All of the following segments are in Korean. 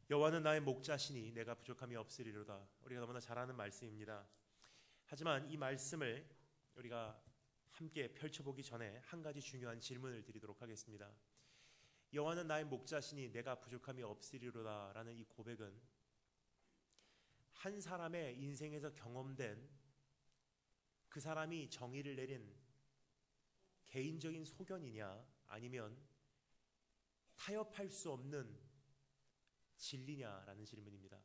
여호와는 나의 목자시니 내가 부족함이 없으리로다. 우리가 너무나 잘 아는 말씀입니다. 하지만 이 말씀을 우리가 함께 펼쳐보기 전에 한 가지 중요한 질문을 드리도록 하겠습니다. 여호와는 나의 목자시니 내가 부족함이 없으리로다 라는 이 고백은 한 사람의 인생에서 경험된 그 사람이 정의를 내린 개인적인 소견이냐, 아니면 타협할 수 없는 진리냐라는 질문입니다.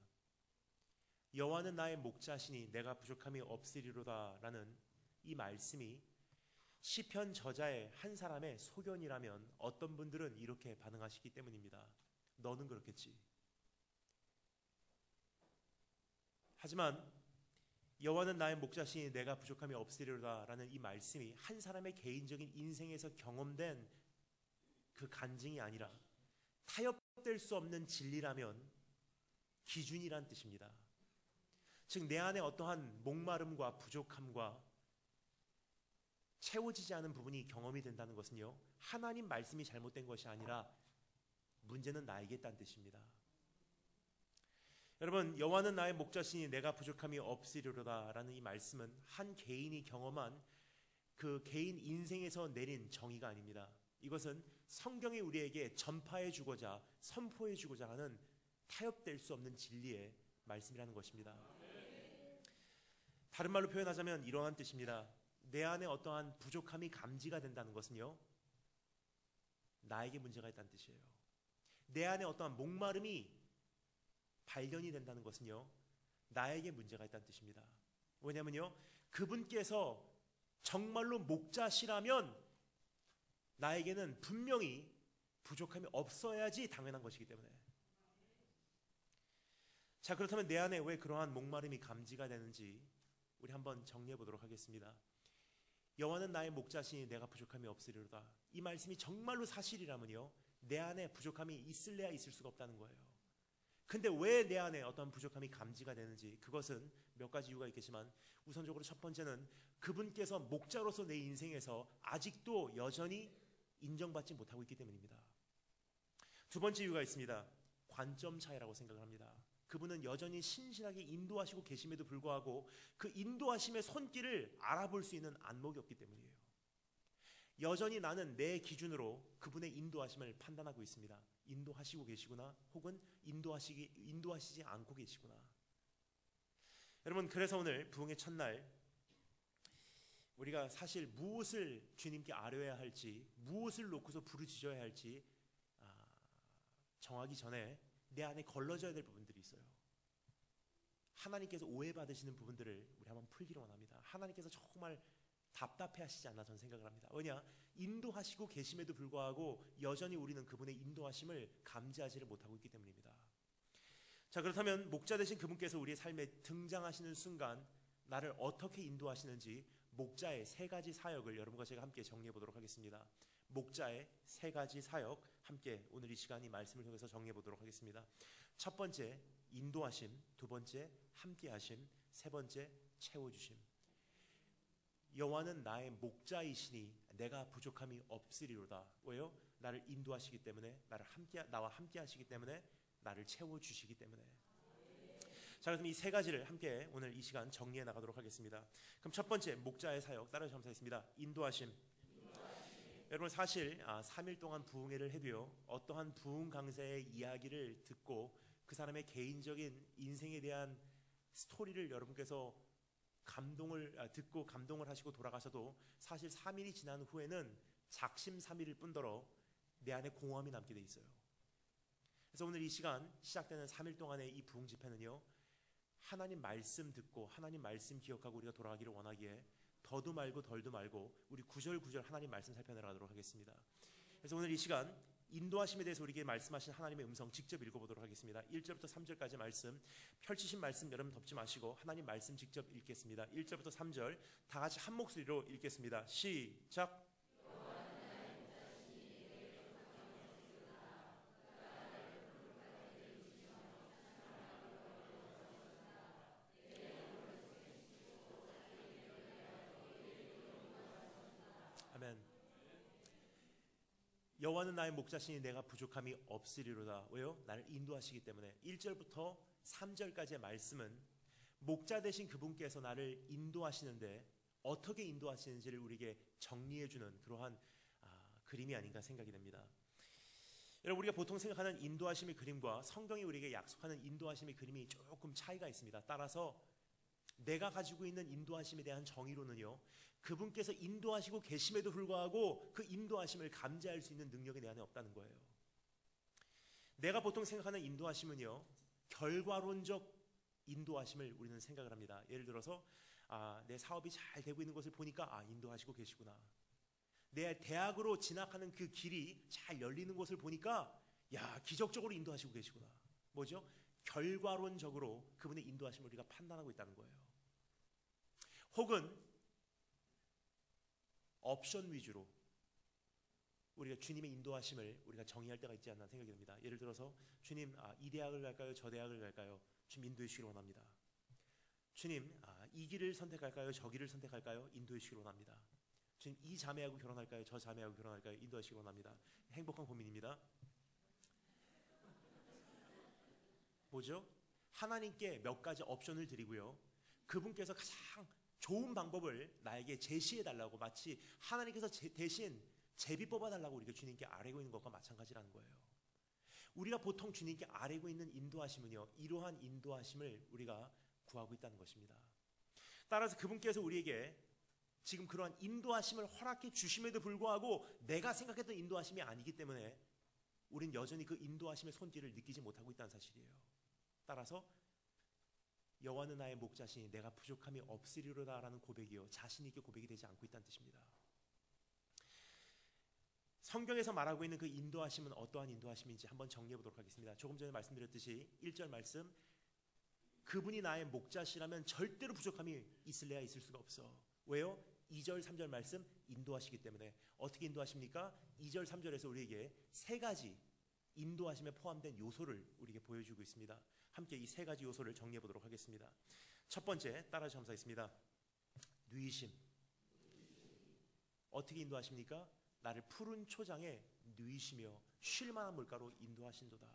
여호와는 나의 목자시니 내가 부족함이 없으리로다 라는 이 말씀이 시편 저자의 한 사람의 소견이라면 어떤 분들은 이렇게 반응하시기 때문입니다. 너는 그렇겠지. 하지만 여호와는 나의 목자시니 내가 부족함이 없으리로다 라는 이 말씀이 한 사람의 개인적인 인생에서 경험된 그 간증이 아니라 타협될 수 없는 진리라면 기준이란 뜻입니다. 즉 내 안에 어떠한 목마름과 부족함과 채워지지 않은 부분이 경험이 된다는 것은요, 하나님 말씀이 잘못된 것이 아니라 문제는 나에게 있다는 뜻입니다. 여러분, 여호와는 나의 목자시니 내가 부족함이 없으리로다 라는 이 말씀은 한 개인이 경험한 그 개인 인생에서 내린 정의가 아닙니다. 이것은 성경이 우리에게 전파해 주고자 선포해 주고자 하는 타협될 수 없는 진리의 말씀이라는 것입니다. 다른 말로 표현하자면 이러한 뜻입니다. 내 안에 어떠한 부족함이 감지가 된다는 것은요, 나에게 문제가 있다는 뜻이에요. 내 안에 어떠한 목마름이 발견이 된다는 것은요, 나에게 문제가 있다는 뜻입니다. 왜냐면요, 그분께서 정말로 목자시라면 나에게는 분명히 부족함이 없어야지 당연한 것이기 때문에. 자, 그렇다면 내 안에 왜 그러한 목마름이 감지가 되는지 우리 한번 정리해 보도록 하겠습니다. 여호와는 나의 목자시니 내가 부족함이 없으리로다. 이 말씀이 정말로 사실이라면요, 내 안에 부족함이 있을래야 있을 수가 없다는 거예요. 근데 왜 내 안에 어떤 부족함이 감지가 되는지, 그것은 몇 가지 이유가 있겠지만 우선적으로 첫 번째는 그분께서 목자로서 내 인생에서 아직도 여전히 인정받지 못하고 있기 때문입니다. 두 번째 이유가 있습니다. 관점 차이라고 생각을 합니다. 그분은 여전히 신실하게 인도하시고 계심에도 불구하고 그 인도하심의 손길을 알아볼 수 있는 안목이 없기 때문이에요. 여전히 나는 내 기준으로 그분의 인도하심을 판단하고 있습니다. 인도하시고 계시구나, 혹은 인도하시지 않고 계시구나. 여러분, 그래서 오늘 부흥의 첫날 우리가 사실 무엇을 주님께 아뢰어야 할지, 무엇을 놓고서 부르짖어야 할지 정하기 전에 내 안에 걸러져야 될 부분들이 있어요. 하나님께서 오해받으시는 부분들을 우리 한번 풀기를 원합니다. 하나님께서 정말 답답해 하시지 않나 저는 생각을 합니다. 왜냐? 인도하시고 계심에도 불구하고 여전히 우리는 그분의 인도하심을 감지하지를 못하고 있기 때문입니다. 자, 그렇다면 목자 되신 그분께서 우리의 삶에 등장하시는 순간 나를 어떻게 인도하시는지 목자의 세 가지 사역을 여러분과 제가 함께 정리해 보도록 하겠습니다. 목자의 세 가지 사역 함께 오늘 이 시간 이 말씀을 통해서 정리해 보도록 하겠습니다. 첫 번째, 인도하심. 두 번째, 함께하심. 세 번째, 채워주심. 여호와는 나의 목자이시니 내가 부족함이 없으리로다. 왜요? 나를 인도하시기 때문에, 나와 함께 하시기 때문에, 나를 채워주시기 때문에. 자, 그럼 이 세 가지를 함께 오늘 이 시간 정리해 나가도록 하겠습니다. 그럼 첫 번째, 목자의 사역 따라서 감사했습니다. 인도하심. 여러분, 사실 3일 동안 부흥회를 해도요, 어떠한 부흥 강사의 이야기를 듣고 그 사람의 개인적인 인생에 대한 스토리를 여러분께서 듣고 감동을 하시고 돌아가셔도 사실 3일이 지난 후에는 작심삼일일 뿐더러 내 안에 공허함이 남게 돼 있어요. 그래서 오늘 이 시간 시작되는 3일 동안의 이 부흥 집회는요, 하나님 말씀 듣고 하나님 말씀 기억하고 우리가 돌아가기를 원하기에 더도 말고 덜도 말고 우리 구절구절 하나님 말씀 살펴나가도록 하겠습니다. 그래서 오늘 이 시간 인도하심에 대해서 우리에게 말씀하신 하나님의 음성 직접 읽어보도록 하겠습니다. 1절부터 3절까지 말씀, 펼치신 말씀 여러분 덮지 마시고 하나님 말씀 직접 읽겠습니다. 1절부터 3절 다 같이 한 목소리로 읽겠습니다. 시작. 아멘. 여호와는 나의 목자시니 내가 부족함이 없으리로다. 왜요? 나를 인도하시기 때문에. 1절부터 3절까지의 말씀은 목자 되신 그분께서 나를 인도하시는데 어떻게 인도하시는지를 우리에게 정리해주는 그러한 그림이 아닌가 생각이 됩니다. 여러분, 우리가 보통 생각하는 인도하심의 그림과 성경이 우리에게 약속하는 인도하심의 그림이 조금 차이가 있습니다. 따라서 내가 가지고 있는 인도하심에 대한 정의로는요, 그분께서 인도하시고 계심에도 불구하고 그 인도하심을 감지할 수 있는 능력이 내 안에 없다는 거예요. 내가 보통 생각하는 인도하심은요, 결과론적 인도하심을 우리는 생각을 합니다. 예를 들어서 내 사업이 잘 되고 있는 것을 보니까 인도하시고 계시구나. 내 대학으로 진학하는 그 길이 잘 열리는 것을 보니까 기적적으로 인도하시고 계시구나. 뭐죠? 결과론적으로 그분의 인도하심을 우리가 판단하고 있다는 거예요. 혹은 옵션 위주로 우리가 주님의 인도하심을 우리가 정의할 때가 있지 않나 생각이 듭니다. 예를 들어서 주님, 이 대학을 갈까요? 저 대학을 갈까요? 주님 인도해 주시기 원합니다. 주님, 이 길을 선택할까요? 저 길을 선택할까요? 인도해 주시기 원합니다. 주님, 이 자매하고 결혼할까요? 저 자매하고 결혼할까요? 인도하시기 원합니다. 행복한 고민입니다. 뭐죠? 하나님께 몇 가지 옵션을 드리고요, 그분께서 가장 좋은 방법을 나에게 제시해달라고, 마치 하나님께서 대신 제비 뽑아달라고 우리가 주님께 아뢰고 있는 것과 마찬가지라는 거예요. 우리가 보통 주님께 아뢰고 있는 인도하심은요, 이러한 인도하심을 우리가 구하고 있다는 것입니다. 따라서 그분께서 우리에게 지금 그러한 인도하심을 허락해 주심에도 불구하고 내가 생각했던 인도하심이 아니기 때문에 우린 여전히 그 인도하심의 손길을 느끼지 못하고 있다는 사실이에요. 따라서 여호와는 나의 목자시니 내가 부족함이 없으리로다라는 고백이요, 자신 있게 고백이 되지 않고 있다는 뜻입니다. 성경에서 말하고 있는 그 인도하심은 어떠한 인도하심인지 한번 정리해 보도록 하겠습니다. 조금 전에 말씀드렸듯이 1절 말씀, 그분이 나의 목자시라면 절대로 부족함이 있을래야 있을 수가 없어. 왜요? 2절 3절 말씀, 인도하시기 때문에. 어떻게 인도하십니까? 2절 3절에서 우리에게 세 가지 인도하심에 포함된 요소를 우리에게 보여주고 있습니다. 함께 이 세 가지 요소를 정리해 보도록 하겠습니다. 첫 번째, 따라 점사했습니다. 누이심. 어떻게 인도하십니까? 나를 푸른 초장에 누이시며 쉴만한 물가로 인도하신도다.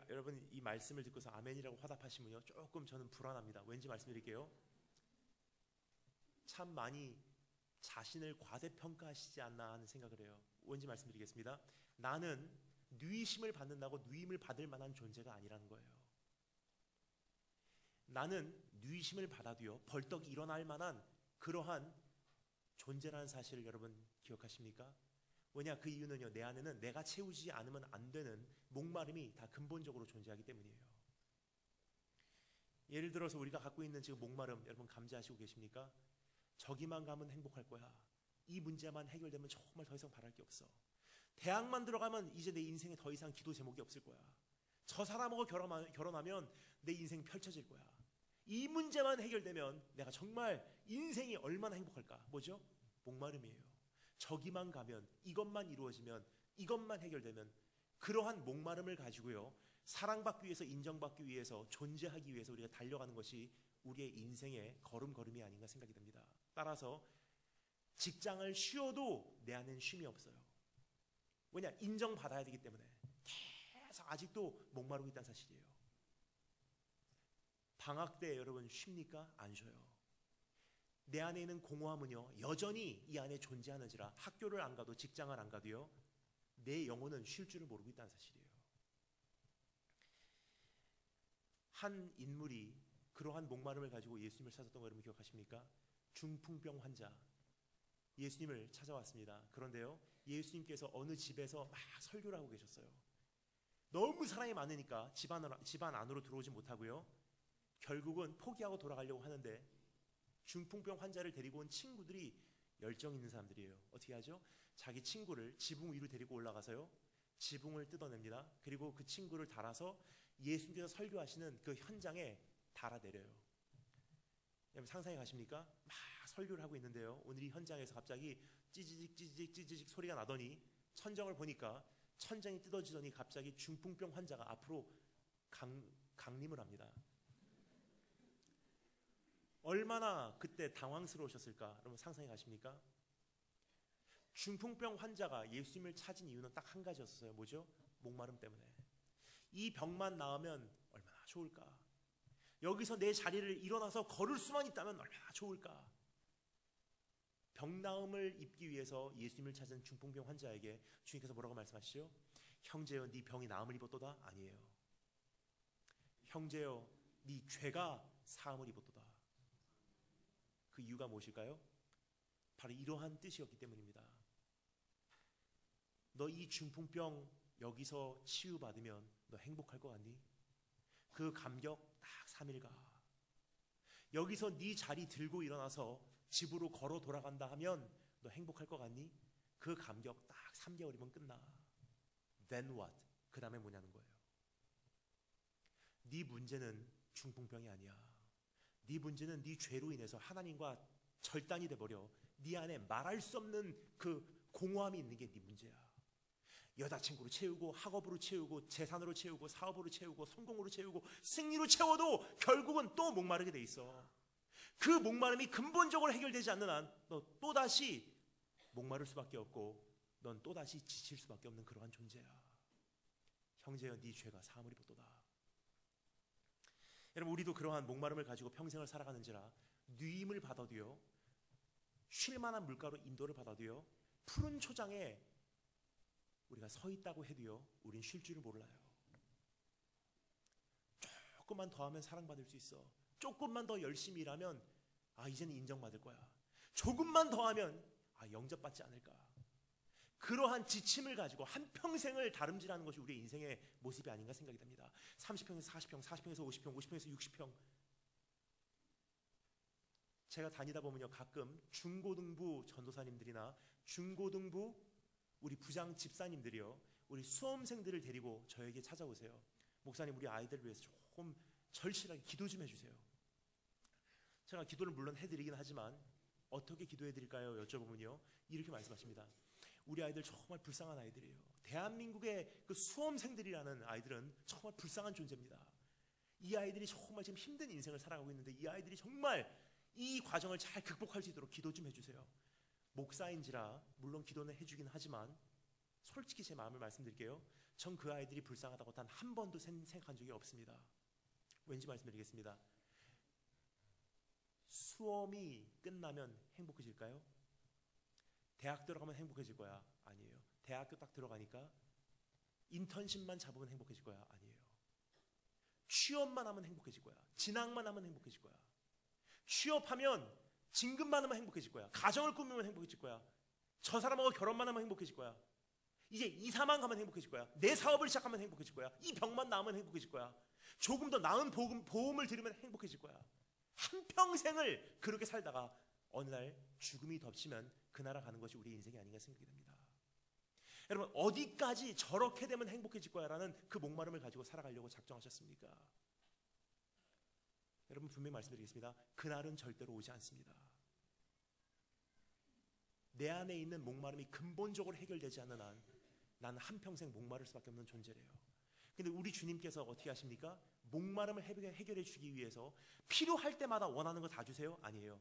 여러분, 이 말씀을 듣고서 아멘이라고 화답하시면요, 조금 저는 불안합니다. 왠지 말씀드릴게요. 참 많이 자신을 과대평가하시지 않나 하는 생각을 해요. 왠지 말씀드리겠습니다. 나는 누이심을 받는다고 누임을 받을 만한 존재가 아니라는 거예요. 나는 누이심을 받아도요, 벌떡 일어날 만한 그러한 존재라는 사실을 여러분 기억하십니까? 왜냐, 그 이유는요, 내 안에는 내가 채우지 않으면 안 되는 목마름이 다 근본적으로 존재하기 때문이에요. 예를 들어서 우리가 갖고 있는 지금 목마름, 여러분 감지하시고 계십니까? 저기만 가면 행복할 거야. 이 문제만 해결되면 정말 더 이상 바랄 게 없어. 대학만 들어가면 이제 내 인생에 더 이상 기도 제목이 없을 거야. 저 사람하고 결혼하면 내 인생이 펼쳐질 거야. 이 문제만 해결되면 내가 정말 인생이 얼마나 행복할까? 뭐죠? 목마름이에요. 저기만 가면, 이것만 이루어지면, 이것만 해결되면, 그러한 목마름을 가지고요, 사랑받기 위해서, 인정받기 위해서, 존재하기 위해서 우리가 달려가는 것이 우리의 인생의 걸음걸음이 아닌가 생각이 듭니다. 따라서 직장을 쉬어도 내 안에는 쉼이 없어요. 왜냐? 인정받아야 되기 때문에 계속 아직도 목마르고 있다는 사실이에요. 방학 때 여러분 쉽니까? 안 쉬어요. 내 안에 있는 공허함은요, 여전히 이 안에 존재하는지라 학교를 안 가도 직장을 안 가도요, 내 영혼은 쉴 줄을 모르고 있다는 사실이에요. 한 인물이 그러한 목마름을 가지고 예수님을 찾았던 거 여러분 기억하십니까? 중풍병 환자 예수님을 찾아왔습니다. 그런데요, 예수님께서 어느 집에서 막 설교를 하고 계셨어요. 너무 사람이 많으니까 집안 안으로 들어오지 못하고요, 결국은 포기하고 돌아가려고 하는데 중풍병 환자를 데리고 온 친구들이 열정 있는 사람들이에요. 어떻게 하죠? 자기 친구를 지붕 위로 데리고 올라가서요, 지붕을 뜯어냅니다. 그리고 그 친구를 달아서 예수님께서 설교하시는 그 현장에 달아내려요. 여러분 상상해 가십니까? 막 설교를 하고 있는데요, 오늘 이 현장에서 갑자기 찌지직 소리가 나더니 천정을 보니까 천장이 뜯어지더니 갑자기 중풍병 환자가 앞으로 강림을 합니다. 얼마나 그때 당황스러우셨을까? 여러분 상상해 가십니까? 중풍병 환자가 예수님을 찾은 이유는 딱 한 가지였어요. 뭐죠? 목마름 때문에. 이 병만 나으면 얼마나 좋을까? 여기서 내 자리를 일어나서 걸을 수만 있다면 얼마나 좋을까? 병 나음을 입기 위해서 예수님을 찾은 중풍병 환자에게 주님께서 뭐라고 말씀하시죠? 형제여, 네 병이 나음을 입었도다? 아니에요. 형제여, 네 죄가 사함을 입었도다. 그 이유가 무엇일까요? 바로 이러한 뜻이었기 때문입니다. 너 이 중풍병 여기서 치유받으면 너 행복할 것 같니? 그 감격 딱 3일 가. 여기서 네 자리 들고 일어나서 집으로 걸어 돌아간다 하면 너 행복할 것 같니? 그 감격 딱 3개월이면 끝나. Then what? 그 다음에 뭐냐는 거예요. 네 문제는 중풍병이 아니야. 네 문제는 네 죄로 인해서 하나님과 절단이 돼버려. 네 안에 말할 수 없는 그 공허함이 있는 게 네 문제야. 여자친구로 채우고 학업으로 채우고 재산으로 채우고 사업으로 채우고 성공으로 채우고 승리로 채워도 결국은 또 목마르게 돼 있어. 그 목마름이 근본적으로 해결되지 않는 한 너 또다시 목마를 수밖에 없고 넌 또다시 지칠 수밖에 없는 그러한 존재야. 형제여, 네 죄가 사함을 입었도다. 여러분, 우리도 그러한 목마름을 가지고 평생을 살아가는지라 누임을 받아도요, 쉴만한 물가로 인도를 받아도요, 푸른 초장에 우리가 서 있다고 해도요, 우린 쉴 줄을 몰라요. 조금만 더 하면 사랑받을 수 있어. 조금만 더 열심히 일하면 이제는 인정받을 거야. 조금만 더 하면 영접받지 않을까. 그러한 지침을 가지고 한평생을 다름질하는 것이 우리의 인생의 모습이 아닌가 생각이 됩니다. 30평에서 40평, 40평에서 50평, 50평에서 60평. 제가 다니다 보면요, 가끔 중고등부 전도사님들이나 중고등부 우리 부장 집사님들이요, 우리 수험생들을 데리고 저에게 찾아오세요. 목사님, 우리 아이들을 위해서 조금 절실하게 기도 좀 해주세요. 제가 기도를 물론 해드리긴 하지만 어떻게 기도해드릴까요? 여쭤보면요, 이렇게 말씀하십니다. 우리 아이들 정말 불쌍한 아이들이에요. 대한민국의 그 수험생들이라는 아이들은 정말 불쌍한 존재입니다. 이 아이들이 정말 지금 힘든 인생을 살아가고 있는데 이 아이들이 정말 이 과정을 잘 극복할 수 있도록 기도 좀 해주세요. 목사인지라 물론 기도는 해주긴 하지만 솔직히 제 마음을 말씀드릴게요. 전 그 아이들이 불쌍하다고 단 한 번도 생각한 적이 없습니다. 왠지 말씀드리겠습니다. 수험이 끝나면 행복해질까요? 대학 들어가면 행복해질 거야? 아니에요. 대학교 딱 들어가니까 인턴십만 잡으면 행복해질 거야? 아니에요. 취업만 하면 행복해질 거야? 진학만 하면 행복해질 거야? 취업하면 진급만 하면 행복해질 거야? 가정을 꾸미면 행복해질 거야? 저 사람하고 결혼만 하면 행복해질 거야? 이제 이사만 가면 행복해질 거야? 내 사업을 시작하면 행복해질 거야? 이 병만 나으면 행복해질 거야? 조금 더 나은 보험을 들으면 행복해질 거야? 한평생을 그렇게 살다가 어느 날 죽음이 덮치면 그 나라 가는 것이 우리의 인생이 아닌가 생각이 됩니다. 여러분, 어디까지 저렇게 되면 행복해질 거야 라는 그 목마름을 가지고 살아가려고 작정하셨습니까? 여러분, 분명히 말씀드리겠습니다. 그날은 절대로 오지 않습니다. 내 안에 있는 목마름이 근본적으로 해결되지 않는 한 나는 한평생 목마를 수밖에 없는 존재래요. 근데 우리 주님께서 어떻게 하십니까? 목마름을 해결해 주기 위해서 필요할 때마다 원하는 거 다 주세요? 아니에요.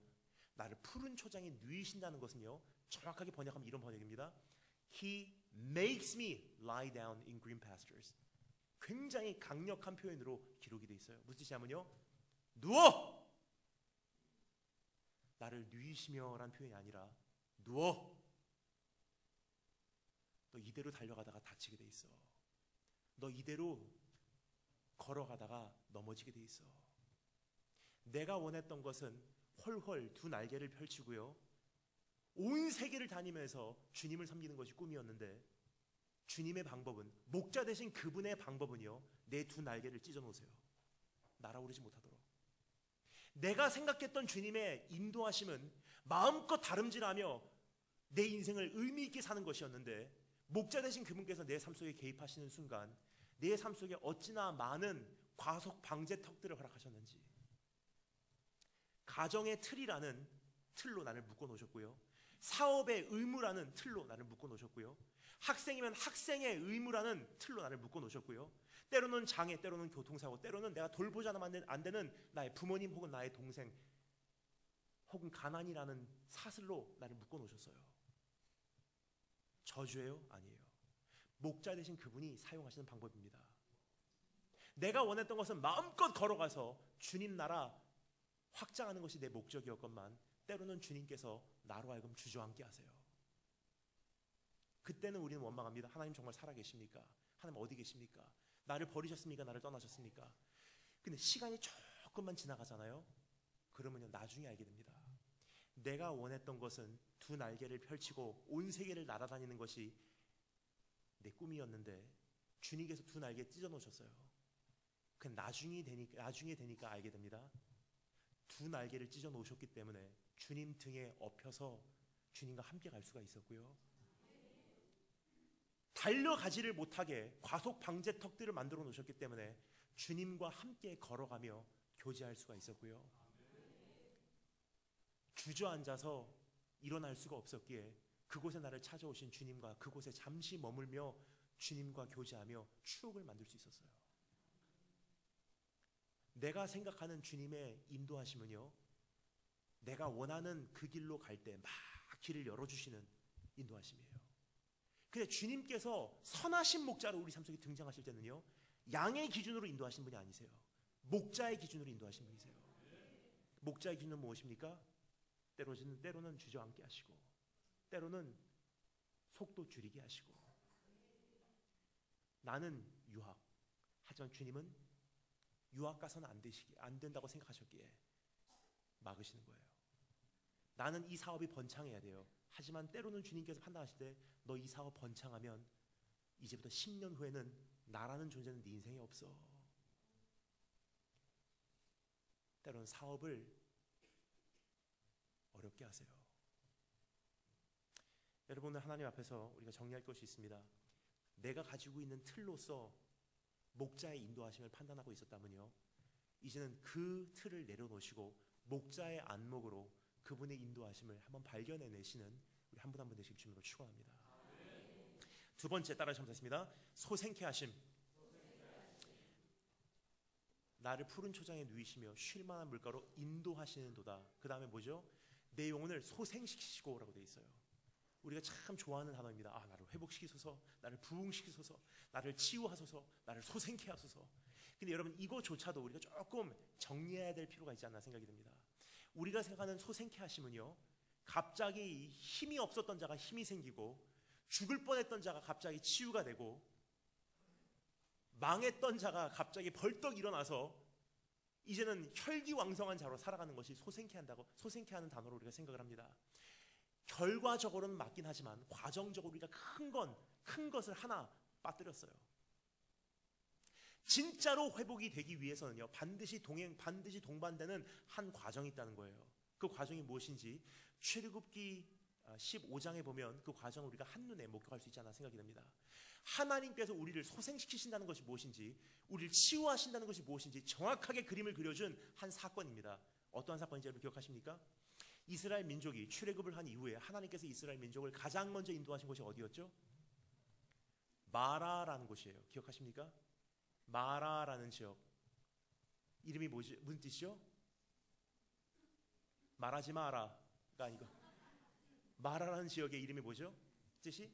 나를 푸른 초장에 누이신다는 것은요, 정확하게 번역하면 이런 번역입니다. He makes me lie down in green pastures. 굉장히 강력한 표현으로 기록이 돼 있어요. 무슨 뜻이냐면요, 누워! 나를 누이시며 라는 표현이 아니라 누워! 너 이대로 달려가다가 다치게 돼 있어. 너 이대로 걸어가다가 넘어지게 돼 있어. 내가 원했던 것은 헐헐 두 날개를 펼치고요, 온 세계를 다니면서 주님을 섬기는 것이 꿈이었는데 주님의 방법은, 목자 되신 그분의 방법은요, 내 두 날개를 찢어 놓으세요. 날아오르지 못하도록. 내가 생각했던 주님의 인도하심은 마음껏 다름질하며 내 인생을 의미 있게 사는 것이었는데 목자 되신 그분께서 내 삶 속에 개입하시는 순간 내 삶 속에 어찌나 많은 과속 방제턱들을 허락하셨는지. 가정의 틀이라는 틀로 나를 묶어 놓으셨고요, 사업의 의무라는 틀로 나를 묶어 놓으셨고요, 학생이면 학생의 의무라는 틀로 나를 묶어 놓으셨고요, 때로는 장애, 때로는 교통사고, 때로는 내가 돌보지 않으면 안 되는 나의 부모님 혹은 나의 동생 혹은 가난이라는 사슬로 나를 묶어 놓으셨어요. 저주예요? 아니에요. 목자 되신 그분이 사용하시는 방법입니다. 내가 원했던 것은 마음껏 걸어가서 주님 나라 확장하는 것이 내 목적이었건만 때로는 주님께서 나로 하여금 주저앉게 하세요. 그때는 우리는 원망합니다. 하나님 정말 살아계십니까? 하나님 어디 계십니까? 나를 버리셨습니까? 나를 떠나셨습니까? 근데 시간이 조금만 지나가잖아요. 그러면요, 나중에 알게 됩니다. 내가 원했던 것은 두 날개를 펼치고 온 세계를 날아다니는 것이 내 꿈이었는데 주님께서 두 날개 찢어 놓으셨어요. 그 나중에 되니까 알게 됩니다. 두 날개를 찢어 놓으셨기 때문에 주님 등에 업혀서 주님과 함께 갈 수가 있었고요. 달려가지를 못하게 과속 방제턱들을 만들어 놓으셨기 때문에 주님과 함께 걸어가며 교제할 수가 있었고요. 주저앉아서 일어날 수가 없었기에 그곳에 나를 찾아오신 주님과 그곳에 잠시 머물며 주님과 교제하며 추억을 만들 수 있었어요. 내가 생각하는 주님의 인도하심은요, 내가 원하는 그 길로 갈 때 막 길을 열어주시는 인도하심이에요. 근데 주님께서 선하신 목자로 우리 삶 속에 등장하실 때는요, 양의 기준으로 인도하신 분이 아니세요. 목자의 기준으로 인도하신 분이세요. 목자의 기준은 무엇입니까? 때로는 주저앉게 하시고, 때로는 속도 줄이게 하시고. 나는 유학, 하지만 주님은 유학 가서는 안 된다고 생각하셨기에 막으시는 거예요. 나는 이 사업이 번창해야 돼요. 하지만 때로는 주님께서 판단하실 때 너 이 사업 번창하면 이제부터 10년 후에는 나라는 존재는 네 인생에 없어. 때로는 사업을 어렵게 하세요. 여러분들, 하나님 앞에서 우리가 정리할 것이 있습니다. 내가 가지고 있는 틀로서 목자의 인도하심을 판단하고 있었다면요, 이제는 그 틀을 내려놓으시고 목자의 안목으로 그분의 인도하심을 한번 발견해내시는 우리 한 분 한 분 되시길 주님으로 축원합니다. 두 번째, 따라 하시겠습니다. 소생케 하심. 나를 푸른 초장에 누이시며 쉴 만한 물가로 인도하시는도다. 그 다음에 뭐죠? 내 영혼을 소생시키시고 라고 되어 있어요. 우리가 참 좋아하는 단어입니다. 나를 회복시키소서, 나를 부흥시키소서, 나를 치유하소서, 나를 소생케 하소서. 근데 여러분, 이거조차도 우리가 조금 정리해야 될 필요가 있지 않나 생각이 듭니다. 우리가 생각하는 소생케 하심은요, 갑자기 힘이 없었던 자가 힘이 생기고, 죽을 뻔했던 자가 갑자기 치유가 되고, 망했던 자가 갑자기 벌떡 일어나서 이제는 혈기왕성한 자로 살아가는 것이 소생케 하는 단어로 우리가 생각을 합니다. 결과적으로는 맞긴 하지만 과정적으로 우리가 큰 것을 하나 빠뜨렸어요. 진짜로 회복이 되기 위해서는요, 반드시 동반되는 한 과정이 있다는 거예요. 그 과정이 무엇인지 출애굽기 15장에 보면 그 과정을 우리가 한눈에 목격할 수 있지 않나 생각이 됩니다. 하나님께서 우리를 소생시키신다는 것이 무엇인지, 우리를 치유하신다는 것이 무엇인지 정확하게 그림을 그려준 한 사건입니다. 어떠한 사건인지 여러분 기억하십니까? 이스라엘 민족이 출애굽을 한 이후에 하나님께서 이스라엘 민족을 가장 먼저 인도하신 곳이 어디였죠? 마라라는 곳이에요. 기억하십니까? 마라라는 지역. 이름이 무슨 뜻이죠? 말하지 마라가 아니고 마라라는 지역의 이름이 뭐죠? 뜻이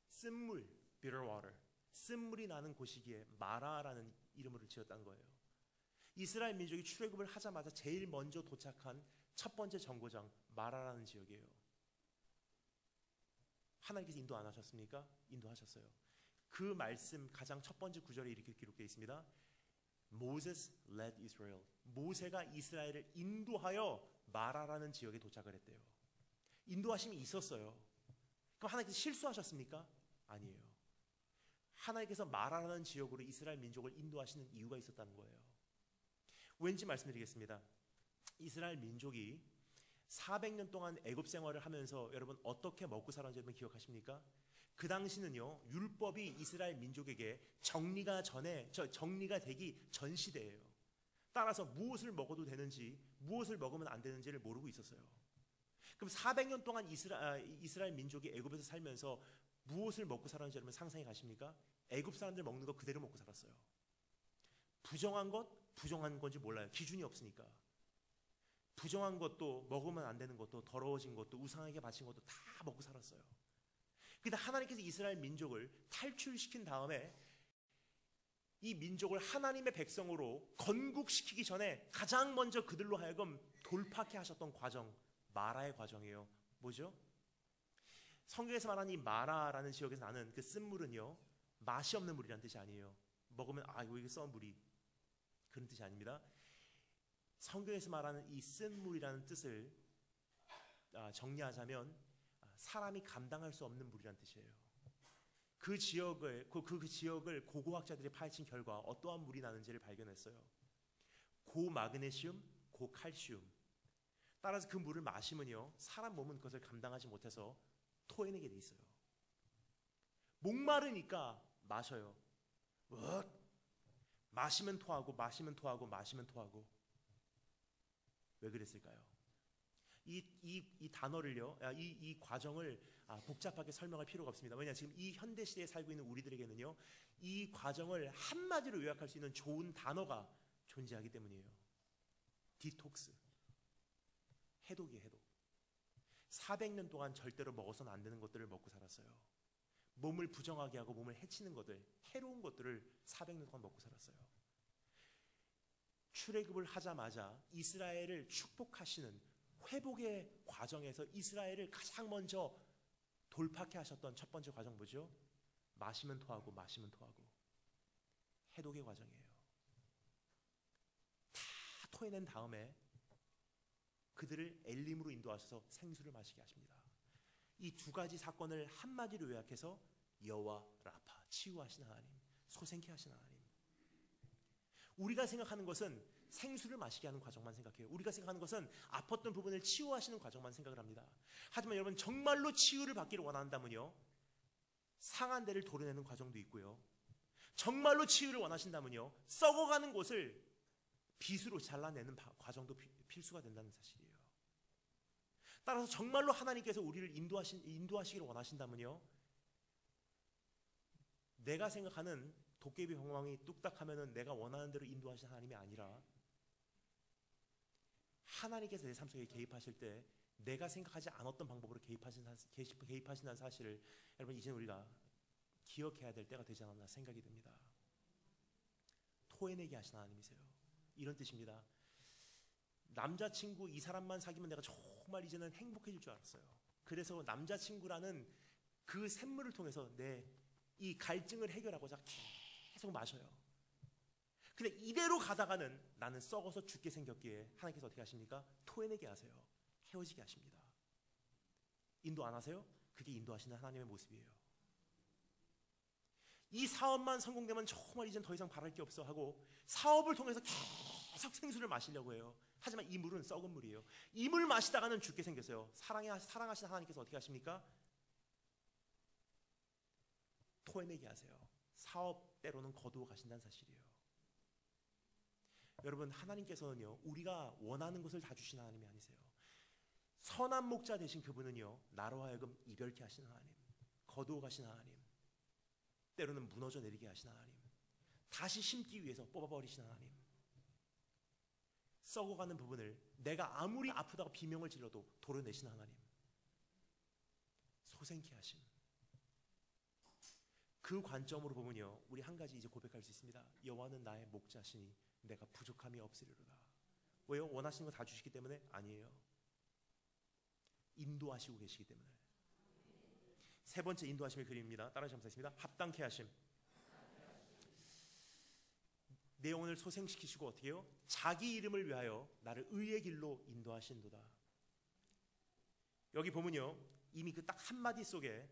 쓴물, bitter water. 쓴물이 나는 곳이기에 마라라는 이름을 지었다는 거예요. 이스라엘 민족이 출애굽을 하자마자 제일 먼저 도착한 첫 번째 정거장 마라라는 지역이에요. 하나님께서 인도 안 하셨습니까? 인도하셨어요. 그 말씀 가장 첫 번째 구절에 이렇게 기록되어 있습니다. Moses led Israel. 모세가 이스라엘을 인도하여 마라라는 지역에 도착을 했대요. 인도하심이 있었어요. 그럼 하나님께서 실수하셨습니까? 아니에요. 하나님께서 마라라는 지역으로 이스라엘 민족을 인도하시는 이유가 있었다는 거예요. 왠지 말씀드리겠습니다. 이스라엘 민족이 400년 동안 애굽 생활을 하면서 여러분 어떻게 먹고 살았는지 여러분 기억하십니까? 그 당시는요, 율법이 이스라엘 민족에게 정리가 되기 전 시대예요. 따라서 무엇을 먹어도 되는지 무엇을 먹으면 안 되는지를 모르고 있었어요. 그럼 400년 동안 이스라엘 민족이 애굽에서 살면서 무엇을 먹고 살았는지 여러분 상상해 가십니까? 애굽 사람들 먹는 거 그대로 먹고 살았어요. 부정한 건지 몰라요. 기준이 없으니까. 부정한 것도, 먹으면 안 되는 것도, 더러워진 것도, 우상에게 바친 것도 다 먹고 살았어요. 근데 하나님께서 이스라엘 민족을 탈출시킨 다음에 이 민족을 하나님의 백성으로 건국시키기 전에 가장 먼저 그들로 하여금 돌파케 하셨던 과정, 마라의 과정이에요. 뭐죠? 성경에서 말하는 이 마라라는 지역에서 나는 그 쓴물은요, 맛이 없는 물이라는 뜻이 아니에요. 먹으면 이거 써 물이, 그런 뜻이 아닙니다. 성경에서 말하는 이 쓴물이라는 뜻을 정리하자면 사람이 감당할 수 없는 물이라는 뜻이에요. 그 지역을 고고학자들이 파헤친 결과 어떠한 물이 나는지를 발견했어요. 고마그네슘, 고칼슘. 따라서 그 물을 마시면요, 사람 몸은 그것을 감당하지 못해서 토해내게 돼 있어요. 목마르니까 마셔요. 마시면 토하고 마시면 토하고 마시면 토하고. 왜 그랬을까요? 이 단어를요, 이 과정을 복잡하게 설명할 필요가 없습니다. 왜냐, 지금 이 현대 시대에 살고 있는 우리들에게는요, 이 과정을 한마디로 요약할 수 있는 좋은 단어가 존재하기 때문이에요. 디톡스, 해독이에요, 해독. 400년 동안 절대로 먹어서는 안 되는 것들을 먹고 살았어요. 몸을 부정하게 하고 몸을 해치는 것들, 해로운 것들을 400년 동안 먹고 살았어요. 출애굽을 하자마자 이스라엘을 축복하시는 회복의 과정에서 이스라엘을 가장 먼저 돌파케 하셨던 첫 번째 과정 뭐죠? 마시면 토하고 마시면 토하고. 해독의 과정이에요. 다 토해낸 다음에 그들을 엘림으로 인도하셔서 생수를 마시게 하십니다. 이 두 가지 사건을 한마디로 요약해서 여호와 라파, 치유하신 하나님, 소생케 하신 하나님. 우리가 생각하는 것은 생수를 마시게 하는 과정만 생각해요. 우리가 생각하는 것은 아팠던 부분을 치유하시는 과정만 생각을 합니다. 하지만 여러분, 정말로 치유를 받기를 원한다면요, 상한 데를 도려내는 과정도 있고요, 정말로 치유를 원하신다면요, 썩어가는 곳을 빗으로 잘라내는 과정도 필수가 된다는 사실이에요. 따라서 정말로 하나님께서 우리를 인도하시기를 원하신다면요, 내가 생각하는 도깨비 방망이 뚝딱하면은 내가 원하는 대로 인도하시는 하나님이 아니라 하나님께서 내 삶 속에 개입하실 때 내가 생각하지 않았던 방법으로 개입하신다는 사실을 여러분, 이제는 우리가 기억해야 될 때가 되지 않았나 생각이 듭니다. 토해내게 하신 하나님이세요. 이런 뜻입니다. 남자친구 이 사람만 사귀면 내가 정말 이제는 행복해질 줄 알았어요. 그래서 남자친구라는 그 샘물을 통해서 내 이 갈증을 해결하고자 계속 마셔요. 근데 이대로 가다가는 나는 썩어서 죽게 생겼기에 하나님께서 어떻게 하십니까? 토해내게 하세요. 헤어지게 하십니다. 인도 안 하세요? 그게 인도하시는 하나님의 모습이에요. 이 사업만 성공되면 정말 이젠 더 이상 바랄 게 없어 하고 사업을 통해서 계속 생수를 마시려고 해요. 하지만 이 물은 썩은 물이에요. 이 물 마시다가는 죽게 생겼어요. 사랑하시는 하나님께서 어떻게 하십니까? 토해내게 하세요. 사업 때로는 거두어 가신다는 사실이에요. 여러분, 하나님께서는요, 우리가 원하는 것을 다 주시는 하나님이 아니세요. 선한 목자 되신 그분은요, 나로 하여금 이별케 하시는 하나님, 거두어 가시는 하나님, 때로는 무너져 내리게 하시는 하나님, 다시 심기 위해서 뽑아버리시는 하나님, 썩어가는 부분을 내가 아무리 아프다고 비명을 질러도 도려내시는 하나님, 소생케 하심. 그 관점으로 보면요, 우리 한 가지 이제 고백할 수 있습니다. 여호와는 나의 목자시니 내가 부족함이 없으리로다. 왜요? 원하시는 거 다 주시기 때문에? 아니에요. 인도하시고 계시기 때문에. 세 번째 인도하심의 그림입니다. 따라서 감사했습니다. 합당케 하심. 내 영혼을 소생시키시고 어떻게 해요? 자기 이름을 위하여 나를 의의 길로 인도하신도다. 여기 보면요, 이미 그 딱 한마디 속에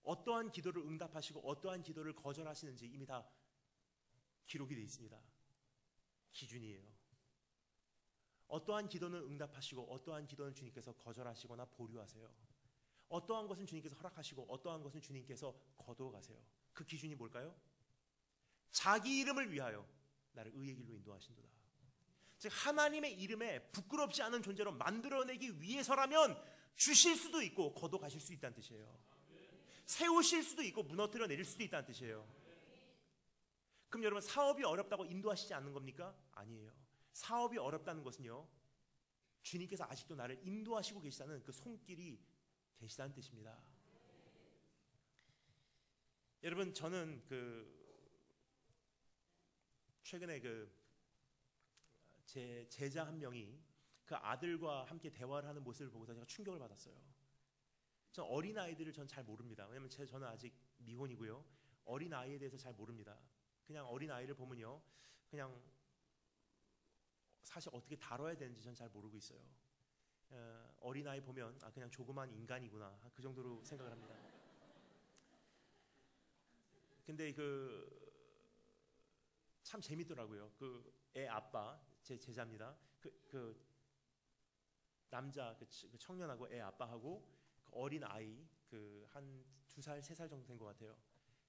어떠한 기도를 응답하시고 어떠한 기도를 거절하시는지 이미 다 기록이 되어 있습니다. 기준이에요. 어떠한 기도는 응답하시고 어떠한 기도는 주님께서 거절하시거나 보류하세요. 어떠한 것은 주님께서 허락하시고 어떠한 것은 주님께서 거두어 가세요. 그 기준이 뭘까요? 자기 이름을 위하여 나를 의의 길로 인도하신도다. 즉 하나님의 이름에 부끄럽지 않은 존재로 만들어내기 위해서라면 주실 수도 있고 거두어 가실 수 있다는 뜻이에요. 세우실 수도 있고 무너뜨려 내릴 수도 있다는 뜻이에요. 그럼 여러분, 사업이 어렵다고 인도하시지 않는 겁니까? 아니에요. 사업이 어렵다는 것은요, 주님께서 아직도 나를 인도하시고 계시다는 그 손길이 계시다는 뜻입니다. 여러분, 저는 최근에 제 제자 한 명이 그 아들과 함께 대화를 하는 모습을 보고서 제가 충격을 받았어요. 전 어린 아이들을 전 잘 모릅니다. 왜냐면 저는 아직 미혼이고요. 어린 아이에 대해서 잘 모릅니다. 그냥 어린 아이를 보면요, 그냥 사실 어떻게 다뤄야 되는지 전 잘 모르고 있어요. 어린 아이 보면 그냥 조그만 인간이구나, 그 정도로 생각을 합니다. 근데 참 재밌더라고요. 애 아빠, 제 제자입니다. 남자 청년하고 애 아빠하고 어린 아이 한 2살, 3살 정도 된 것 같아요.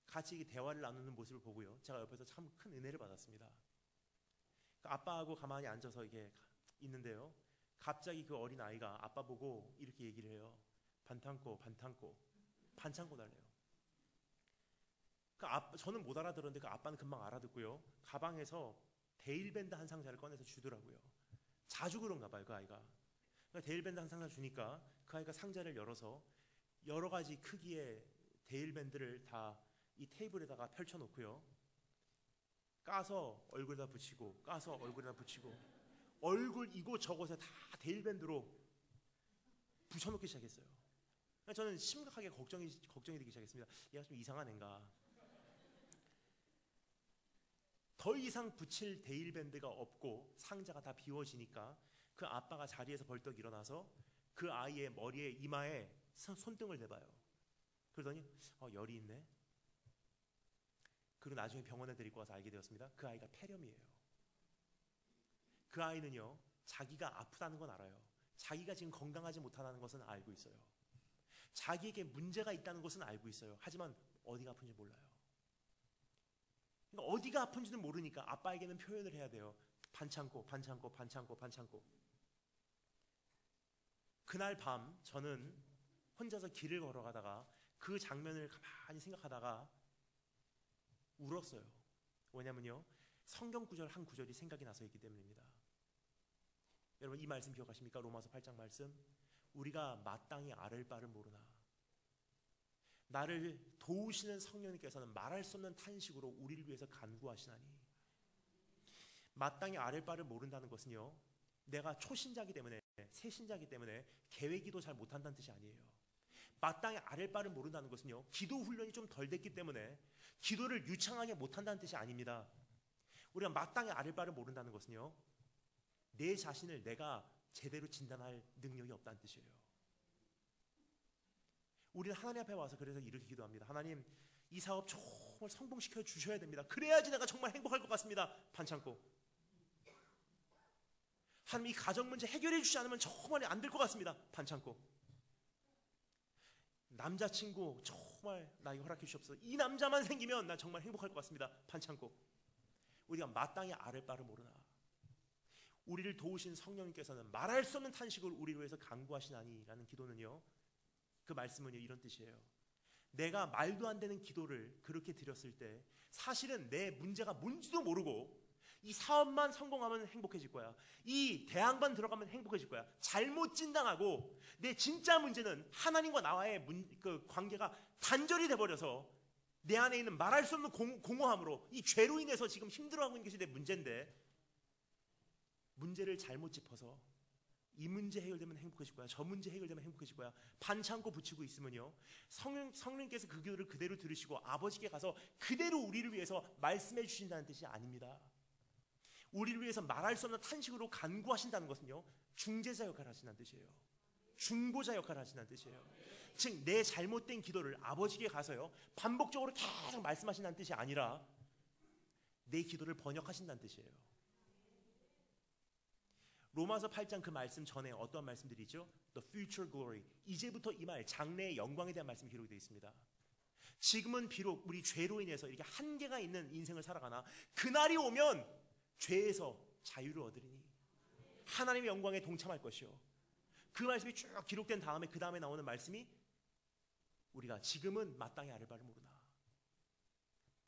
같이 대화를 나누는 모습을 보고요, 제가 옆에서 참 큰 은혜를 받았습니다. 아빠하고 가만히 앉아서 이렇게 있는데요, 갑자기 그 어린 아이가 아빠 보고 이렇게 얘기를 해요. 반창고 달래요. 저는 못 알아들었는데 그 아빠는 금방 알아듣고요, 가방에서 데일밴드 한 상자를 꺼내서 주더라고요. 자주 그런가 봐요, 그 아이가. 그러니까 데일밴드 한 상자 주니까 그 아이가 상자를 열어서 여러 가지 크기의 데일밴드를 다 이 테이블에다가 펼쳐놓고요, 까서 얼굴에다 붙이고, 까서 얼굴에다 붙이고, 얼굴 이곳저곳에 다 데일밴드로 붙여놓기 시작했어요. 저는 심각하게 걱정이 되기 시작했습니다. 얘가 좀 이상한 애인가. 더 이상 붙일 데일밴드가 없고 상자가 다 비워지니까 그 아빠가 자리에서 벌떡 일어나서 그 아이의 머리에, 이마에 손등을 대봐요. 그러더니 열이 있네. 그리고 나중에 병원에 데리고 와서 알게 되었습니다. 그 아이가 폐렴이에요. 그 아이는요, 자기가 아프다는 건 알아요. 자기가 지금 건강하지 못하다는 것은 알고 있어요. 자기에게 문제가 있다는 것은 알고 있어요. 하지만 어디가 아픈지 몰라요. 그러니까 어디가 아픈지는 모르니까 아빠에게는 표현을 해야 돼요. 반창고. 그날 밤 저는 혼자서 길을 걸어가다가 그 장면을 가만히 생각하다가 울었어요. 왜냐면요, 성경 구절 한 구절이 생각이 나서있기 때문입니다. 여러분, 이 말씀 기억하십니까? 로마서 8장 말씀. 우리가 마땅히 아를 바를 모르나 나를 도우시는 성령님께서는 말할 수 없는 탄식으로 우리를 위해서 간구하시나니. 마땅히 아를 바를 모른다는 것은요, 내가 초신자이기 때문에, 새신자이기 때문에 계획기도 잘 못한다는 뜻이 아니에요. 마땅히 아를 바를 모른다는 것은요, 기도 훈련이 좀 덜 됐기 때문에 기도를 유창하게 못한다는 뜻이 아닙니다. 우리가 마땅히 아를 바를 모른다는 것은요, 내 자신을 내가 제대로 진단할 능력이 없다는 뜻이에요. 우리는 하나님 앞에 와서 그래서 이렇게 기도합니다. 하나님, 이 사업 정말 성공시켜 주셔야 됩니다. 그래야지 내가 정말 행복할 것 같습니다. 반창고. 하나님, 이 가정 문제 해결해 주지 않으면 정말 안 될 것 같습니다. 반창고. 남자친구 정말 나에게 허락해 주시옵소서. 이 남자만 생기면 나 정말 행복할 것 같습니다. 반창고. 우리가 마땅히 아를 바를 모르나 우리를 도우신 성령님께서는 말할 수 없는 탄식을 우리를 위해서 간구하시나니 라는 기도는요, 그 말씀은요, 이런 뜻이에요. 내가 말도 안 되는 기도를 그렇게 드렸을 때 사실은 내 문제가 뭔지도 모르고 이 사업만 성공하면 행복해질 거야, 이 대학만 들어가면 행복해질 거야, 잘못 진단하고 내 진짜 문제는 하나님과 나와의 관계가 단절이 돼버려서 내 안에 있는 말할 수 없는 공허함으로 이 죄로 인해서 지금 힘들어하고 있는 것이 내 문제인데, 문제를 잘못 짚어서 이 문제 해결되면 행복해질 거야, 저 문제 해결되면 행복해질 거야, 반창고 붙이고 있으면요, 성령님께서 그 기도를 그대로 들으시고 아버지께 가서 그대로 우리를 위해서 말씀해 주신다는 뜻이 아닙니다. 우리를 위해서 말할 수 없는 탄식으로 간구하신다는 것은요, 중재자 역할을 하신다는 뜻이에요. 중보자 역할을 하신다는 뜻이에요. 즉, 내 잘못된 기도를 아버지께 가서요, 반복적으로 계속 말씀하신다는 뜻이 아니라 내 기도를 번역하신다는 뜻이에요. 로마서 8장 그 말씀 전에 어떤 말씀들이 있죠? The future glory. 이제부터 이 말, 장래의 영광에 대한 말씀이 기록되어 있습니다. 지금은 비록 우리 죄로 인해서 이렇게 한계가 있는 인생을 살아가나 그날이 오면 죄에서 자유를 얻으리니 하나님의 영광에 동참할 것이요. 그 말씀이 쭉 기록된 다음에 그 다음에 나오는 말씀이 우리가 지금은 마땅히 아를 바를 모르나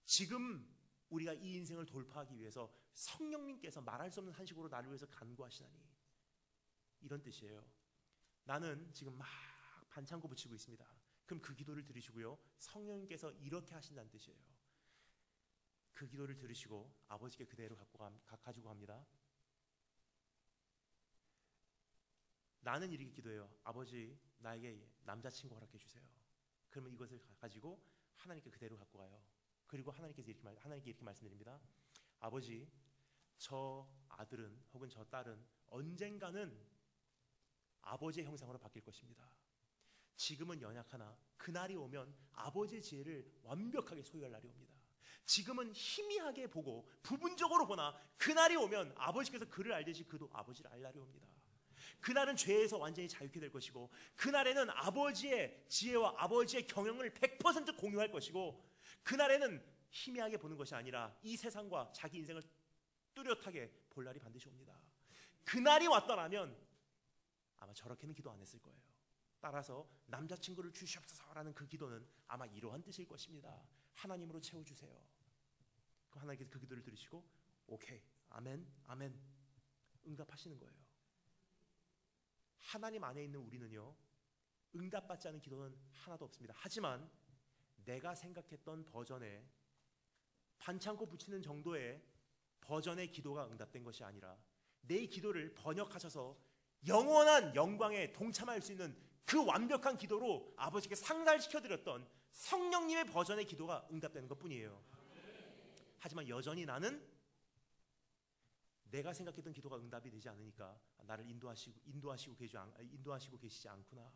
지금 우리가 이 인생을 돌파하기 위해서 성령님께서 말할 수 없는 한식으로 나를 위해서 간구하시나니, 이런 뜻이에요. 나는 지금 막 반창고 붙이고 있습니다. 그럼 그 기도를 들으시고요, 성령님께서 이렇게 하신다는 뜻이에요. 그 기도를 들으시고 아버지께 그대로 가지고 갑니다. 나는 이렇게 기도해요. 아버지, 나에게 남자친구 허락해 주세요. 그러면 이것을 가지고 하나님께 그대로 갖고 가요. 그리고 하나님께 이렇게 말씀드립니다. 아버지, 저 아들은 혹은 저 딸은 언젠가는 아버지의 형상으로 바뀔 것입니다. 지금은 연약하나 그날이 오면 아버지의 지혜를 완벽하게 소유할 날이 옵니다. 지금은 희미하게 보고 부분적으로 보나 그날이 오면 아버지께서 그를 알듯이 그도 아버지를 알 날이 옵니다. 그날은 죄에서 완전히 자유케 될 것이고, 그날에는 아버지의 지혜와 아버지의 경영을 100% 공유할 것이고, 그날에는 희미하게 보는 것이 아니라 이 세상과 자기 인생을 뚜렷하게 볼 날이 반드시 옵니다. 그날이 왔더라면 아마 저렇게는 기도 안 했을 거예요. 따라서 남자친구를 주시옵소서라는 그 기도는 아마 이러한 뜻일 것입니다. 하나님으로 채워주세요. 그럼 하나님께서 그 기도를 들으시고 오케이, 아멘, 아멘 응답하시는 거예요. 하나님 안에 있는 우리는요, 응답받지 않은 기도는 하나도 없습니다. 하지만 내가 생각했던 버전에 반창고 붙이는 정도의 버전의 기도가 응답된 것이 아니라 내 기도를 번역하셔서 영원한 영광에 동참할 수 있는 그 완벽한 기도로 아버지께 상달시켜드렸던 성령님의 버전의 기도가 응답되는 것뿐이에요. 하지만 여전히 나는 내가 생각했던 기도가 응답이 되지 않으니까 나를 인도하시고 계시지 않구나.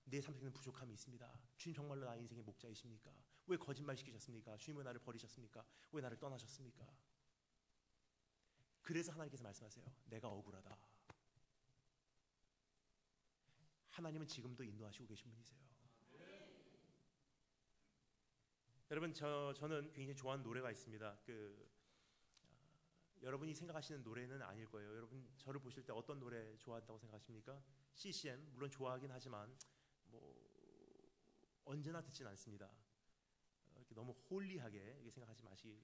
내 삶에는 부족함이 있습니다. 주님 정말로 나의 인생의 목자이십니까? 왜 거짓말 시키셨습니까? 주님 왜 나를 버리셨습니까? 왜 나를 떠나셨습니까? 그래서 하나님께서 말씀하세요. 내가 억울하다. 하나님은 지금도 인도하시고 계신 분이세요. 여러분, 저는 굉장히 좋아하는 노래가 있습니다. 여러분이 생각하시는 노래는 아닐 거예요. 여러분 저를 보실 때 어떤 노래 좋아한다고 생각하십니까? CCM 물론 좋아하긴 하지만 언제나 듣진 않습니다. 이렇게 너무 홀리하게 이렇게 생각하지 마시.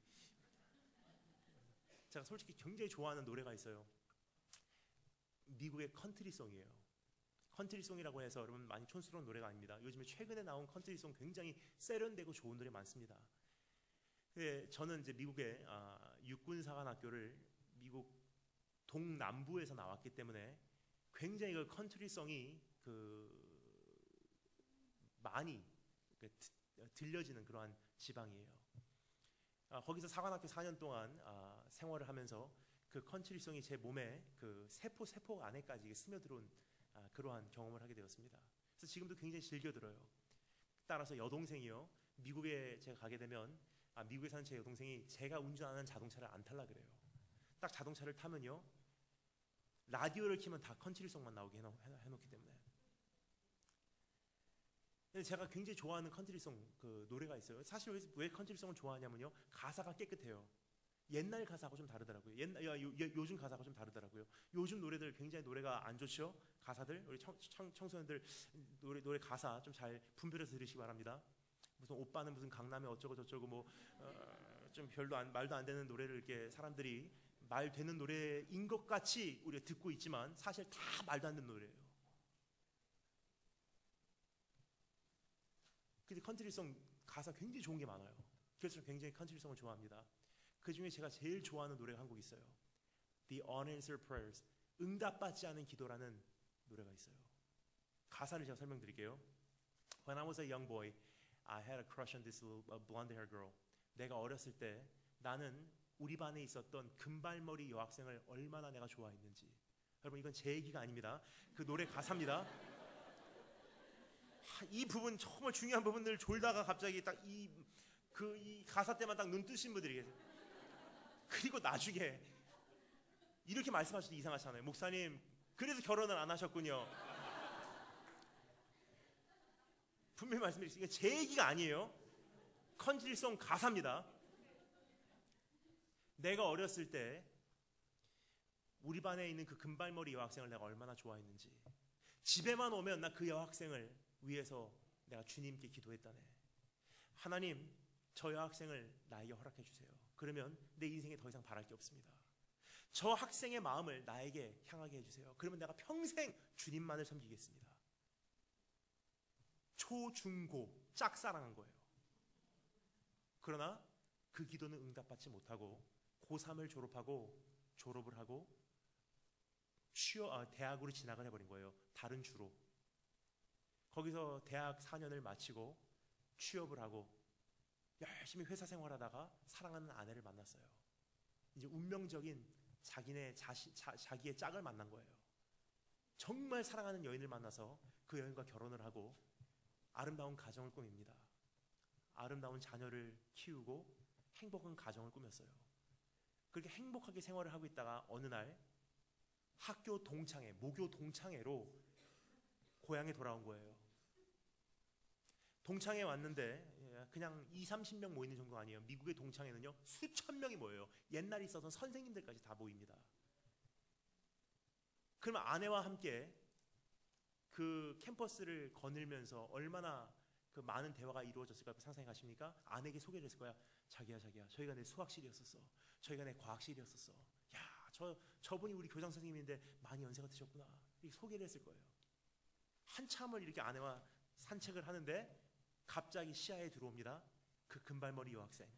제가 솔직히 굉장히 좋아하는 노래가 있어요. 미국의 컨트리송이에요. 컨트리송이라고 해서 여러분 많이 촌스러운 노래가 아닙니다. 요즘에 최근에 나온 컨트리송 굉장히 세련되고 좋은 노래 많습니다. 저는 이제 미국의 육군사관학교를 미국 동남부에서 나왔기 때문에 굉장히 그 컨트리성이 많이 들려지는 그러한 지방이에요. 거기서 사관학교 4년 동안 생활을 하면서 그 컨트리성이 제 몸에 그 세포 안에까지 스며들어온 그러한 경험을 하게 되었습니다. 그래서 지금도 굉장히 즐겨 들어요. 따라서 여동생이요, 미국에 제가 가게 되면 미국에 사는 제 여동생이 제가 운전하는 자동차를 안 탈라 그래요. 딱 자동차를 타면요, 라디오를 켜면 다 컨트리송만 나오게 해놓기 때문에. 근데 제가 굉장히 좋아하는 컨트리송 노래가 있어요. 사실 왜 컨트리송을 좋아하냐면요, 가사가 깨끗해요. 옛날 가사하고 좀 다르더라고요. 요즘 가사하고 좀 다르더라고요. 요즘 노래들 굉장히 노래가 안 좋죠. 가사들, 우리 청소년들 노래 가사 좀 잘 분별해서 들으시기 바랍니다. 무슨 오빠는 무슨 강남에 어쩌고 저쩌고 좀 말도 안 되는 노래를 이렇게 사람들이 말 되는 노래인 것 같이 우리가 듣고 있지만 사실 다 말도 안 되는 노래예요. 근데 컨트리송 가사 굉장히 좋은 게 많아요. 그래서 굉장히 컨트리송을 좋아합니다. 그 중에 제가 제일 좋아하는 노래가 한 곡 있어요. The Unanswered Prayers, 응답받지 않은 기도라는 노래가 있어요. 가사를 제가 설명드릴게요. When I was a young boy, I had a crush on this little blonde-haired girl. 내가 어렸을 때 나는 우리 반에 있었던 금발머리 여학생을 얼마나 내가 좋아했는지. 여러분, 이건 제 얘기가 아닙니다. 그 노래 가사입니다. 이 부분 정말 중요한 부분들 졸다가 갑자기 딱 이 가사 때만 딱 눈 뜨신 분들이 계세요. 그리고 나중에 이렇게 말씀하셔도 이상하잖아요. 목사님, 그래서 결혼을 안 하셨군요. 분명히 말씀드리겠습니다. 제 얘기가 아니에요. 컨트리송 가사입니다. 내가 어렸을 때 우리 반에 있는 그 금발머리 여학생을 내가 얼마나 좋아했는지, 집에만 오면 나 그 여학생을 위해서 내가 주님께 기도했다네. 하나님, 저 여학생을 나에게 허락해 주세요. 그러면 내 인생에 더 이상 바랄 게 없습니다. 저 학생의 마음을 나에게 향하게 해주세요. 그러면 내가 평생 주님만을 섬기겠습니다. 초, 중, 고 짝사랑한 거예요. 그러나 그 기도는 응답받지 못하고 고3을 졸업을 하고 대학으로 진학을 해버린 거예요. 다른 주로. 거기서 대학 4년을 마치고 취업을 하고 열심히 회사 생활하다가 사랑하는 아내를 만났어요. 이제 운명적인 자기의 짝을 만난 거예요. 정말 사랑하는 여인을 만나서 그 여인과 결혼을 하고 아름다운 가정을 꾸밉니다. 아름다운 자녀를 키우고 행복한 가정을 꾸몄어요. 그렇게 행복하게 생활을 하고 있다가 어느 날 학교 동창회, 모교 동창회로 고향에 돌아온 거예요. 동창회에 왔는데 그냥 20-30명 모이는 정도 아니에요. 미국의 동창회는요 수천 명이 모여요. 옛날에 있었던 선생님들까지 다 모입니다. 그러면 아내와 함께 그 캠퍼스를 거닐면서 얼마나 그 많은 대화가 이루어졌을까 상상해 가십니까? 아내에게 소개를 했을 거야. 자기야 저희가 내 수학실이었었어. 저희가 내 과학실이었었어. 야, 저분이 우리 교장 선생님인데 많이 연세가 드셨구나. 이렇게 소개를 했을 거예요. 한참을 이렇게 아내와 산책을 하는데 갑자기 시야에 들어옵니다. 그 금발머리 여학생.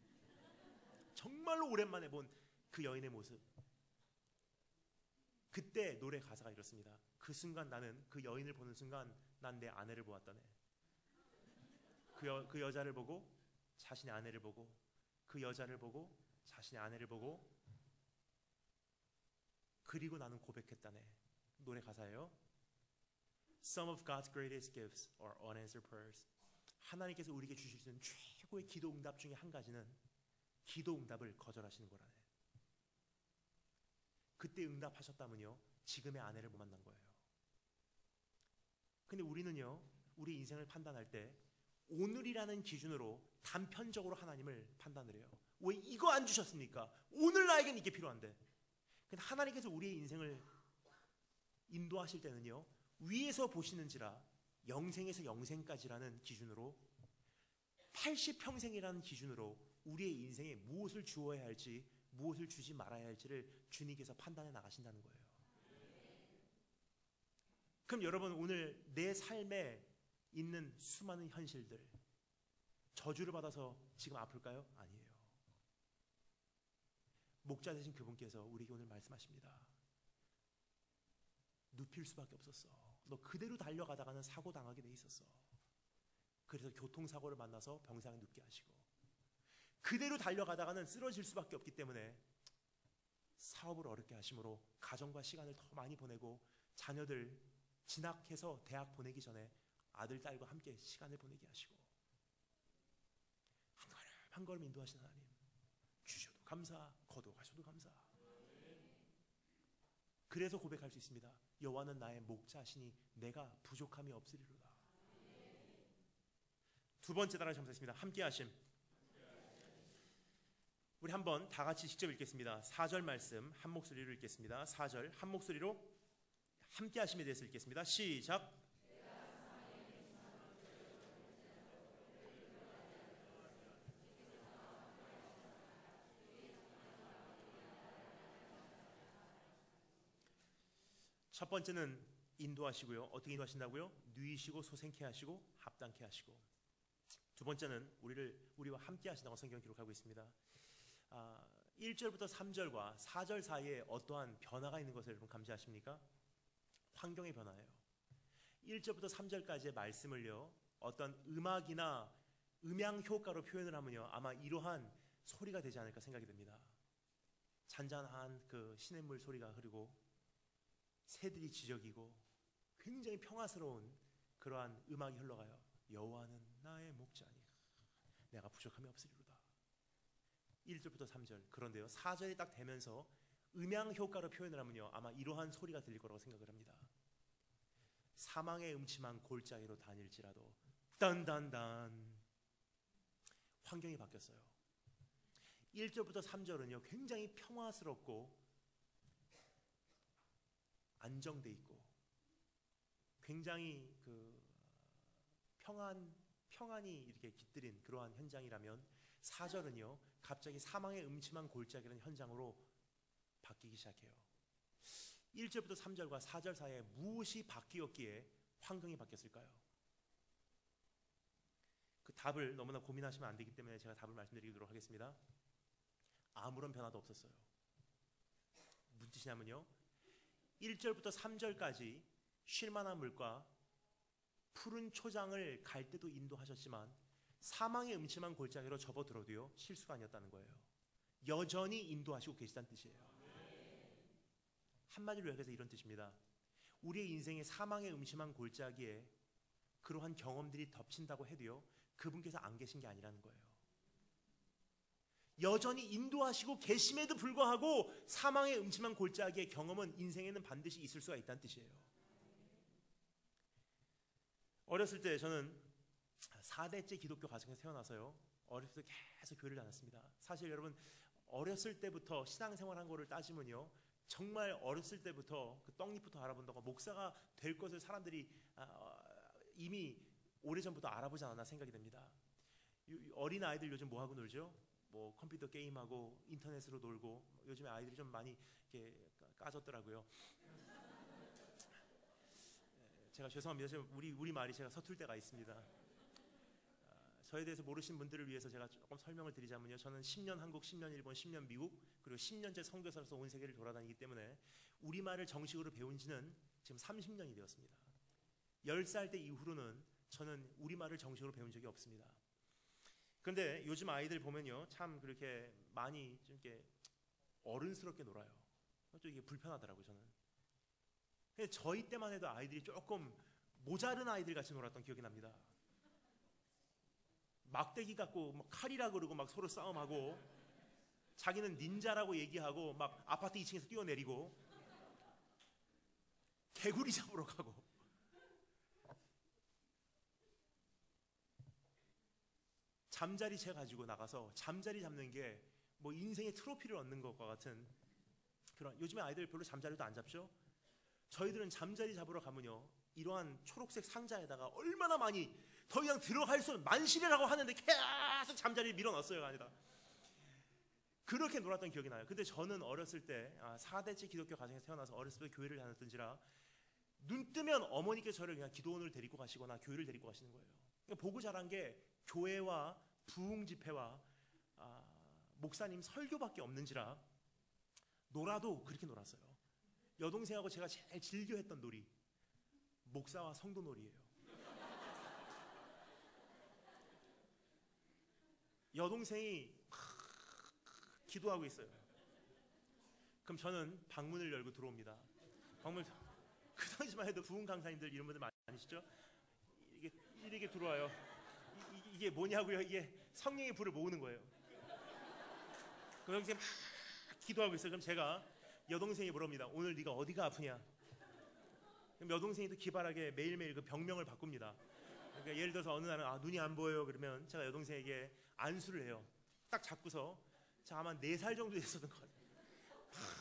정말로 오랜만에 본 그 여인의 모습. 그때 노래 가사가 이렇습니다. 그 순간 나는 그 여인을 보는 순간 난 내 아내를 보았다네. 그 여자를 보고 자신의 아내를 보고 그 여자를 보고 자신의 아내를 보고 그리고 나는 고백했다네. 노래 가사예요. Some of God's greatest gifts are unanswered prayers. 하나님께서 우리에게 주실 수 있는 최고의 기도 응답 중에 한 가지는 기도 응답을 거절하시는 거라네. 그때 응답하셨다면요 지금의 아내를 못 만난 거예요. 근데 우리는요 우리 인생을 판단할 때 오늘이라는 기준으로 단편적으로 하나님을 판단을 해요. 왜 이거 안 주셨습니까? 오늘 나에겐 이게 필요한데. 근데 하나님께서 우리의 인생을 인도하실 때는요 위에서 보시는지라 영생에서 영생까지라는 기준으로 80평생이라는 기준으로 우리의 인생에 무엇을 주어야 할지 무엇을 주지 말아야 할지를 주님께서 판단해 나가신다는 거예요. 그럼 여러분 오늘 내 삶에 있는 수많은 현실들 저주를 받아서 지금 아플까요? 아니에요. 목자 되신 그분께서 우리에게 오늘 말씀하십니다. 눕힐 수밖에 없었어. 너 그대로 달려가다가는 사고 당하게 돼 있었어. 그래서 교통사고를 만나서 병상에 눕게 하시고 그대로 달려가다가는 쓰러질 수밖에 없기 때문에 사업을 어렵게 하심으로 가정과 시간을 더 많이 보내고 자녀들 진학해서 대학 보내기 전에 아들, 딸과 함께 시간을 보내게 하시고 한 걸음 한 걸음 인도하시는 하나님 주셔도 감사, 거둬가셔도 감사. 그래서 고백할 수 있습니다. 여호와는 나의 목자시니 내가 부족함이 없으리로다. 두 번째 단어 점수했습니다. 함께 하심. 우리 한번 다 같이 직접 읽겠습니다. 4절 말씀 한 목소리로 읽겠습니다. 4절 한 목소리로 함께 하심에 대해서 읽겠습니다. 시작. 첫 번째는 인도하시고요. 어떻게 인도하신다고요? 누이시고 소생케 하시고 합당케 하시고. 두 번째는 우리와 함께 하신다고 성경 기록하고 있습니다. 1절부터 3절과 4절 사이에 어떠한 변화가 있는 것을 여러분 감지하십니까? 환경의 변화예요. 1절부터 3절까지의 말씀을요 어떤 음악이나 음향 효과로 표현을 하면요 아마 이러한 소리가 되지 않을까 생각이 듭니다. 잔잔한 그 시냇물 소리가 흐르고 새들이 지저귀고 굉장히 평화스러운 그러한 음악이 흘러가요. 여호와는 나의 목자니 내가 부족함이 없으리로다. 1절부터 3절. 그런데요 4절이 딱 되면서 음향 효과로 표현을 하면요 아마 이러한 소리가 들릴 거라고 생각을 합니다. 사망의 음침한 골짜기로 다닐지라도 딴딴딴. 환경이 바뀌었어요. 1절부터 3절은요 굉장히 평화스럽고 안정돼 있고 굉장히 그 평안이 이렇게 깃들인 그러한 현장이라면 4절은요 갑자기 사망의 음침한 골짜기라는 현장으로 바뀌기 시작해요. 1절부터 3절과 4절 사이에 무엇이 바뀌었기에 환경이 바뀌었을까요? 그 답을 너무나 고민하시면 안 되기 때문에 제가 답을 말씀드리도록 하겠습니다. 아무런 변화도 없었어요. 무슨 뜻이냐면요, 1절부터 3절까지 쉴만한 물과 푸른 초장을 갈 때도 인도하셨지만 사망의 음침한 골짜기로 접어들어도요 실수가 아니었다는 거예요. 여전히 인도하시고 계시다는 뜻이에요. 한마디로 요약해서 이런 뜻입니다. 우리의 인생의 사망의 음침한 골짜기에 그러한 경험들이 덮친다고 해도요 그분께서 안 계신 게 아니라는 거예요. 여전히 인도하시고 계심에도 불구하고 사망의 음침한 골짜기의 경험은 인생에는 반드시 있을 수가 있다는 뜻이에요. 어렸을 때 저는 4대째 기독교 가정에서 태어나서요 어렸을 때 계속 교회를 다녔습니다. 사실 여러분 어렸을 때부터 신앙생활한 거를 따지면요 정말 어렸을 때부터 그 떡잎부터 알아본다고 목사가 될 것을 사람들이 이미 오래전부터 알아보지 않았나 생각이 됩니다. 어린 아이들 요즘 뭐 하고 놀죠? 뭐 컴퓨터 게임하고 인터넷으로 놀고, 요즘에 아이들이 좀 많이 이렇게 까졌더라고요. 제가 죄송합니다. 지금 우리 말이 제가 서툴 때가 있습니다. 저에 대해서 모르신 분들을 위해서 제가 조금 설명을 드리자면요, 저는 10년 한국, 10년 일본, 10년 미국, 그리고 10년째 선교사로서 온 세계를 돌아다니기 때문에 우리말을 정식으로 배운 지는 지금 30년이 되었습니다. 10살 때 이후로는 저는 우리말을 정식으로 배운 적이 없습니다. 그런데 요즘 아이들 보면요 참 그렇게 많이 좀 이렇게 어른스럽게 놀아요. 또 이게 불편하더라고요 저는. 근데 저희 때만 해도 아이들이 조금 모자른 아이들 같이 놀았던 기억이 납니다. 막대기 갖고 막 칼이라 그러고 막 서로 싸움하고, 자기는 닌자라고 얘기하고 막 아파트 2층에서 뛰어내리고, 개구리 잡으러 가고. 잠자리채 가지고 나가서 잠자리 잡는 게 뭐 인생의 트로피를 얻는 것과 같은 그런, 요즘에 아이들 별로 잠자리도 안 잡죠? 저희들은 잠자리 잡으러 가면요 이러한 초록색 상자에다가 얼마나 많이 더 이상 들어갈 수 없는 만실이라고 하는데 계속 잠자리를 밀어넣었어요. 아니다. 그렇게 놀았던 기억이 나요. 근데 저는 어렸을 때 4대째 기독교 가정에서 태어나서 어렸을 때 교회를 다녔던지라 눈 뜨면 어머니께서 저를 그냥 기도원을 데리고 가시거나 교회를 데리고 가시는 거예요. 그러니까 보고 자란 게 교회와 부흥 집회와 목사님 설교밖에 없는지라 놀아도 그렇게 놀았어요. 여동생하고 제가 제일 즐겨 했던 놀이, 목사와 성도 놀이예요. 여동생이 기도하고 있어요. 그럼 저는 방문을 열고 들어옵니다. 그 당시만 해도 부흥 강사님들 이런 분들 많으시죠? 이렇게 들어와요. 이게 뭐냐고요? 이게 성령의 불을 모으는 거예요. 그 여동생이 막 기도하고 있어요. 그럼 제가 여동생이 물어봅니다. 오늘 네가 어디가 아프냐? 그럼 여동생이 또 기발하게 매일매일 그 병명을 바꿉니다. 그러니까 예를 들어서 어느 날은 눈이 안 보여요. 그러면 제가 여동생에게 안수를 해요. 딱 잡고서, 제가 아마 4살 정도 됐었던 것 같아요.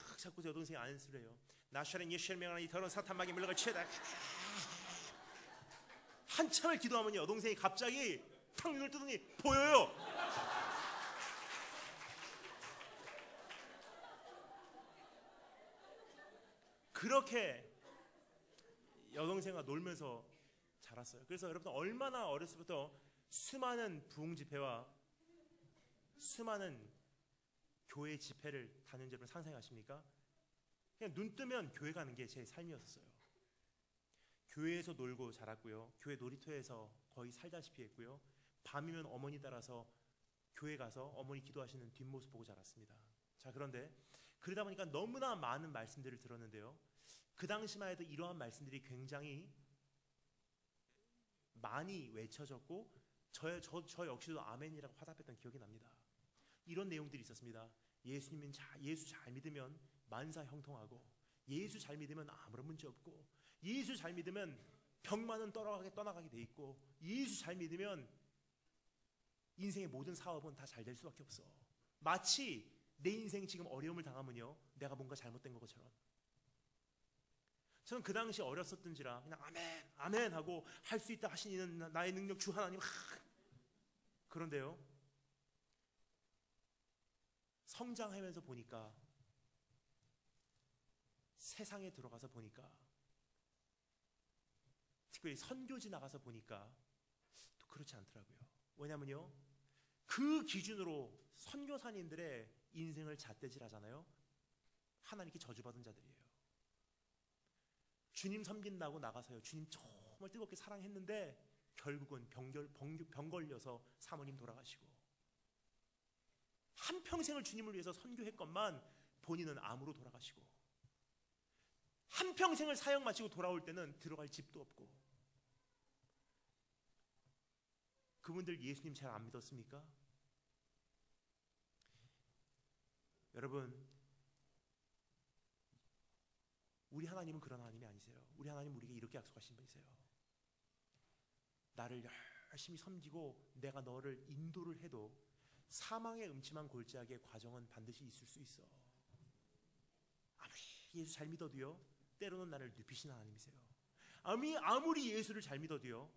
막 잡고서 여동생이 안수를 해요. 나샤렛 예수의 명하나 이 더러운 사탄마귀 물러갈 치에다. 한참을 기도하면 여동생이 갑자기 탁 눈을 뜨더니 보여요. 그렇게 여동생과 놀면서 자랐어요. 그래서 여러분 얼마나 어렸을 때부터 수많은 부흥 집회와 수많은 교회 집회를 다녔는지 여러분 상상하십니까? 그냥 눈 뜨면 교회 가는 게 제 삶이었어요. 교회에서 놀고 자랐고요. 교회 놀이터에서 거의 살다시피 했고요. 밤이면 어머니 따라서 교회 가서 어머니 기도하시는 뒷모습 보고 자랐습니다. 자, 그런데 그러다 보니까 너무나 많은 말씀들을 들었는데요. 그 당시만 해도 이러한 말씀들이 굉장히 많이 외쳐졌고 저 역시도 아멘이라고 화답했던 기억이 납니다. 이런 내용들이 있었습니다. 예수 잘 믿으면 만사 형통하고, 예수 잘 믿으면 아무런 문제 없고, 예수 잘 믿으면 병만은 떠나가게 돼 있고, 예수 잘 믿으면 인생의 모든 사업은 다 잘 될 수밖에 없어. 마치 내 인생 지금 어려움을 당하면요 내가 뭔가 잘못된 것처럼. 저는 그 당시 어렸었던지라 그냥 아멘 아멘 하고 할 수 있다 하시는 나의 능력 주 하나님. 그런데요 성장하면서 보니까, 세상에 들어가서 보니까, 특별히 선교지 나가서 보니까 또 그렇지 않더라고요. 왜냐면요, 그 기준으로 선교사님들의 인생을 잣대질하잖아요. 하나님께 저주받은 자들이에요. 주님 섬긴다고 나가서요, 주님 정말 뜨겁게 사랑했는데 결국은 병 걸려서 사모님 돌아가시고, 한평생을 주님을 위해서 선교했건만 본인은 암으로 돌아가시고, 한평생을 사역 마치고 돌아올 때는 들어갈 집도 없고. 그분들 예수님 잘 안 믿었습니까? 여러분, 우리 하나님은 그런 하나님이 아니세요. 우리 하나님 우리에게 이렇게 약속하신 분이세요. 나를 열심히 섬기고 내가 너를 인도를 해도 사망의 음침한 골짜기의 과정은 반드시 있을 수 있어. 아무리 예수 잘 믿어도요, 때로는 나를 눕히시는 하나님이세요. 아무리 예수를 잘 믿어도요,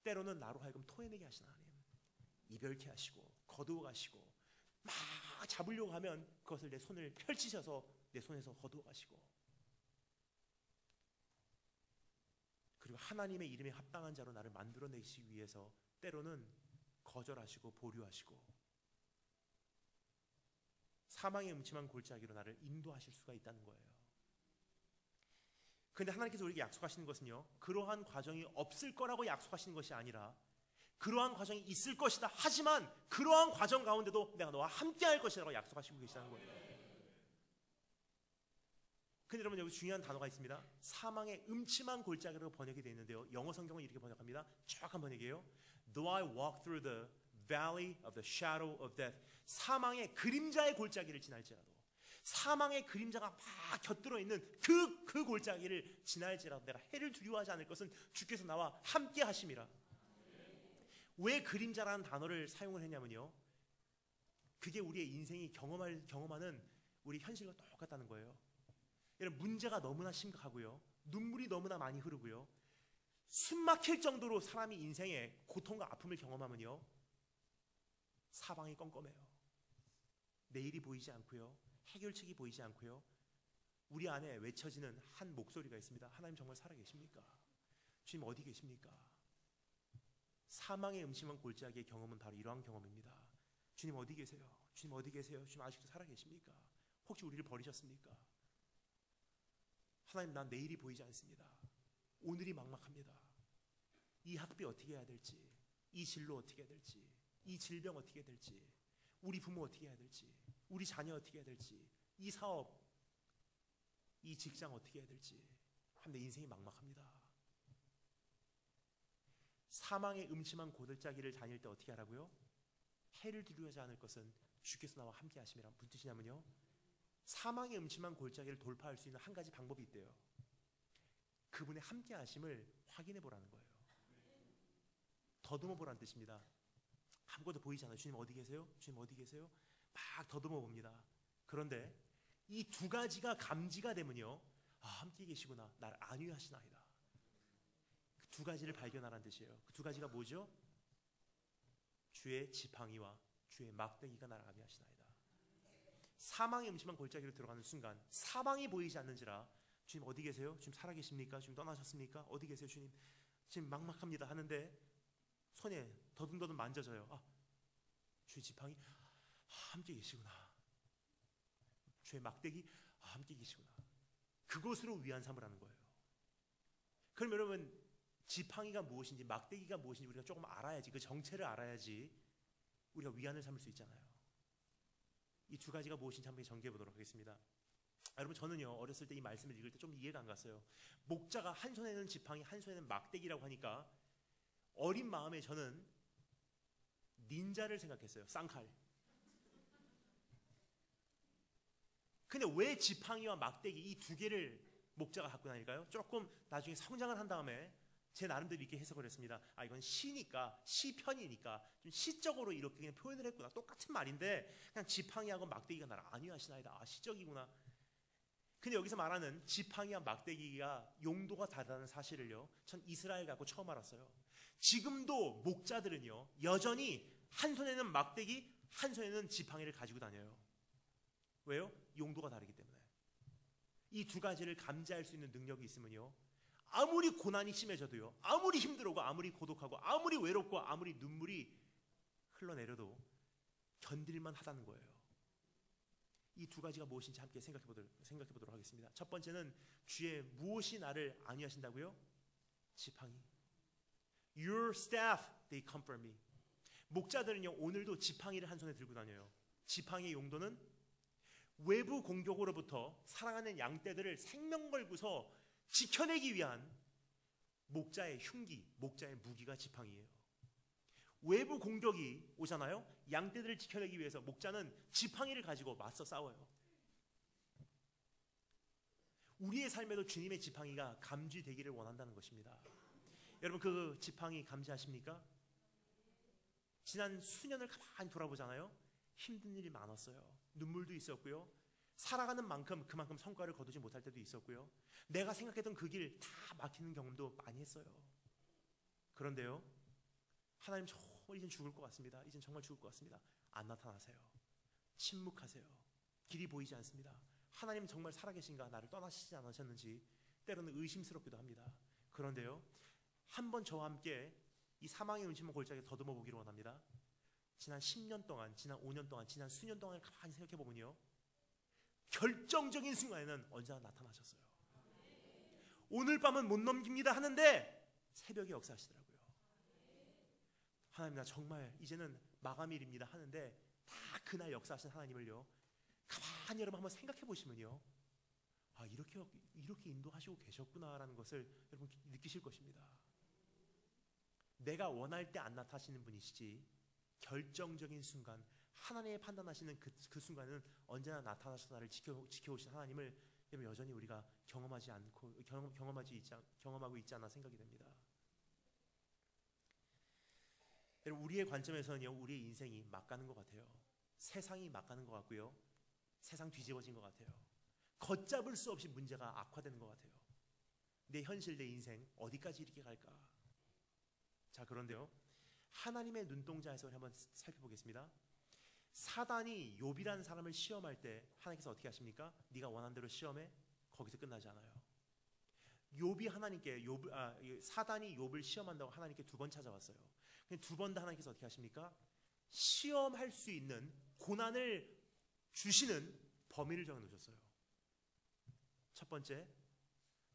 때로는 나로 하여금 토해내게 하시는 하나님. 이별케 하시고 거두어 가시고, 막 잡으려고 하면 그것을 내 손을 펼치셔서 내 손에서 거두어 가시고, 그리고 하나님의 이름에 합당한 자로 나를 만들어내시기 위해서 때로는 거절하시고 보류하시고 사망의 음침한 골짜기로 나를 인도하실 수가 있다는 거예요. 그런데 하나님께서 우리에게 약속하시는 것은요, 그러한 과정이 없을 거라고 약속하시는 것이 아니라 그러한 과정이 있을 것이다, 하지만 그러한 과정 가운데도 내가 너와 함께 할 것이라고 약속하시고 계시다는 거예요. 근데 여러분, 여기 중요한 단어가 있습니다. 사망의 음침한 골짜기로 번역이 되어 있는데요, 영어 성경은 이렇게 번역합니다. 정확한 번역이에요. Though I walk through the valley of the shadow of death, 사망의 그림자의 골짜기를 지날지라도, 사망의 그림자가 막 곁들어 있는 그 골짜기를 지날지라도 내가 해를 두려워하지 않을 것은 주께서 나와 함께 하심이라. 왜 그림자라는 단어를 사용을 했냐면요, 그게 우리의 인생이 경험하는 우리 현실과 똑같다는 거예요. 여러분, 문제가 너무나 심각하고요, 눈물이 너무나 많이 흐르고요, 숨 막힐 정도로 사람이 인생에 고통과 아픔을 경험하면요, 사방이 껌껌해요. 내일이 보이지 않고요, 해결책이 보이지 않고요, 우리 안에 외쳐지는 한 목소리가 있습니다. 하나님 정말 살아계십니까? 주님 어디 계십니까? 사망의 음침한 골짜기의 경험은 바로 이러한 경험입니다. 주님 어디 계세요? 주님 어디 계세요? 주님 아직도 살아계십니까? 혹시 우리를 버리셨습니까? 하나님, 난 내일이 보이지 않습니다. 오늘이 막막합니다. 이 학비 어떻게 해야 될지, 이 진로 어떻게 해야 될지, 이 질병 어떻게 해야 될지, 우리 부모 어떻게 해야 될지, 우리 자녀 어떻게 해야 될지, 이 사업, 이 직장 어떻게 해야 될지, 내 인생이 막막합니다. 사망의 음침한 골짜기를 다닐 때 어떻게 하라고요? 해를 두려워하지 않을 것은 주께서 나와 함께 하심이란 무슨 뜻이냐면요, 사망의 음침한 골짜기를 돌파할 수 있는 한 가지 방법이 있대요. 그분의 함께 하심을 확인해 보라는 거예요. 더듬어 보라는 뜻입니다. 아무것도 보이지 않아요. 주님 어디 계세요? 주님 어디 계세요? 막 더듬어 봅니다. 그런데 이 두 가지가 감지가 되면요, 함께 계시구나, 나를 안위하시나이다. 그 두 가지를 발견하라는 뜻이에요. 그 두 가지가 뭐죠? 주의 지팡이와 주의 막대기가 나를 안위하시나이다. 사망의 음침한 골짜기로 들어가는 순간 사방이 보이지 않는지라, 주님 어디 계세요? 주님 살아계십니까? 주님 떠나셨습니까? 어디 계세요? 주님 지금 막막합니다 하는데 손에 더듬더듬 만져져요. 주의 지팡이, 함께 계시구나. 주의 막대기, 함께 계시구나. 그것으로 위안 삼으라는 거예요. 그럼 여러분, 지팡이가 무엇인지 막대기가 무엇인지 우리가 조금 알아야지, 그 정체를 알아야지 우리가 위안을 삼을 수 있잖아요. 이 두 가지가 무엇인지 한번 정리해 보도록 하겠습니다. 여러분, 저는요, 어렸을 때 이 말씀을 읽을 때 좀 이해가 안 갔어요. 목자가 한 손에는 지팡이, 한 손에는 막대기라고 하니까 어린 마음에 저는 닌자를 생각했어요. 쌍칼. 근데 왜 지팡이와 막대기 이 두 개를 목자가 갖고 다닐까요? 조금 나중에 성장을 한 다음에 제 나름대로 이렇게 해석을 했습니다. 이건 시니까, 시편이니까 좀 시적으로 이렇게 그냥 표현을 했구나. 똑같은 말인데 그냥 지팡이하고 막대기가 나를 안위하시나이다. 시적이구나. 근데 여기서 말하는 지팡이와 막대기가 용도가 다르다는 사실을요, 전 이스라엘 가고 처음 알았어요. 지금도 목자들은요, 여전히 한 손에는 막대기, 한 손에는 지팡이를 가지고 다녀요. 왜요? 용도가 다르기 때문에. 이 두 가지를 감지할 수 있는 능력이 있으면요, 아무리 고난이 심해져도요, 아무리 힘들고 아무리 고독하고 아무리 외롭고 아무리 눈물이 흘러내려도 견딜만 하다는 거예요. 이 두 가지가 무엇인지 함께 생각해 보도록 하겠습니다. 첫 번째는 주의 무엇이 나를 안위하신다고요? 지팡이. Your staff, they comfort me. 목자들은요, 오늘도 지팡이를 한 손에 들고 다녀요. 지팡이의 용도는 외부 공격으로부터 사랑하는 양떼들을 생명 걸고서 지켜내기 위한 목자의 흉기, 목자의 무기가 지팡이에요. 외부 공격이 오잖아요. 양떼들을 지켜내기 위해서 목자는 지팡이를 가지고 맞서 싸워요. 우리의 삶에도 주님의 지팡이가 감지되기를 원한다는 것입니다. 여러분, 그 지팡이 감지하십니까? 지난 수년을 가만히 돌아보잖아요. 힘든 일이 많았어요. 눈물도 있었고요. 살아가는 만큼 그만큼 성과를 거두지 못할 때도 있었고요. 내가 생각했던 그 길 다 막히는 경험도 많이 했어요. 그런데요, 하나님 정말 이젠 죽을 것 같습니다. 이젠 정말 죽을 것 같습니다. 안 나타나세요. 침묵하세요. 길이 보이지 않습니다. 하나님 정말 살아계신가? 나를 떠나시지 않으셨는지 때로는 의심스럽기도 합니다. 그런데요, 한번 저와 함께 이 사망의 음침한 골짜기에 더듬어 보기를 원합니다. 지난 10년 동안, 지난 5년 동안, 지난 수년 동안을 가만히 생각해 보면요, 결정적인 순간에는 언제나 나타나셨어요. 오늘 밤은 못 넘깁니다 하는데 새벽에 역사하시더라고요. 하나님, 나 정말 이제는 마감일입니다 하는데 다 그날 역사하신 하나님을요, 가만히 여러분 한번 생각해 보시면요, 아, 이렇게 인도하시고 계셨구나라는 것을 여러분 느끼실 것입니다. 내가 원할 때 안 나타나시는 분이시지 결정적인 순간, 하나님의 판단하시는 그 순간은 언제나 나타나셔서 나를 지켜오신 하나님을 여전히 우리가 경험하고 있지 않나 생각이 됩니다. 우리의 관점에서는요, 우리의 인생이 막 가는 것 같아요. 세상이 막 가는 것 같고요, 세상 뒤집어진 것 같아요. 걷잡을 수 없이 문제가 악화되는 것 같아요. 내 현실, 내 인생 어디까지 이렇게 갈까? 자, 그런데요, 하나님의 눈동자에서 한번 살펴보겠습니다. 사단이 욥이라는 사람을 시험할 때 하나님께서 어떻게 하십니까? 네가 원한 대로 시험해. 거기서 끝나지 않아요. 사단이 욥을 시험한다고 하나님께 2번 찾아왔어요. 두 번 다 하나님께서 어떻게 하십니까? 시험할 수 있는 고난을 주시는 범위를 정해놓으셨어요. 첫 번째,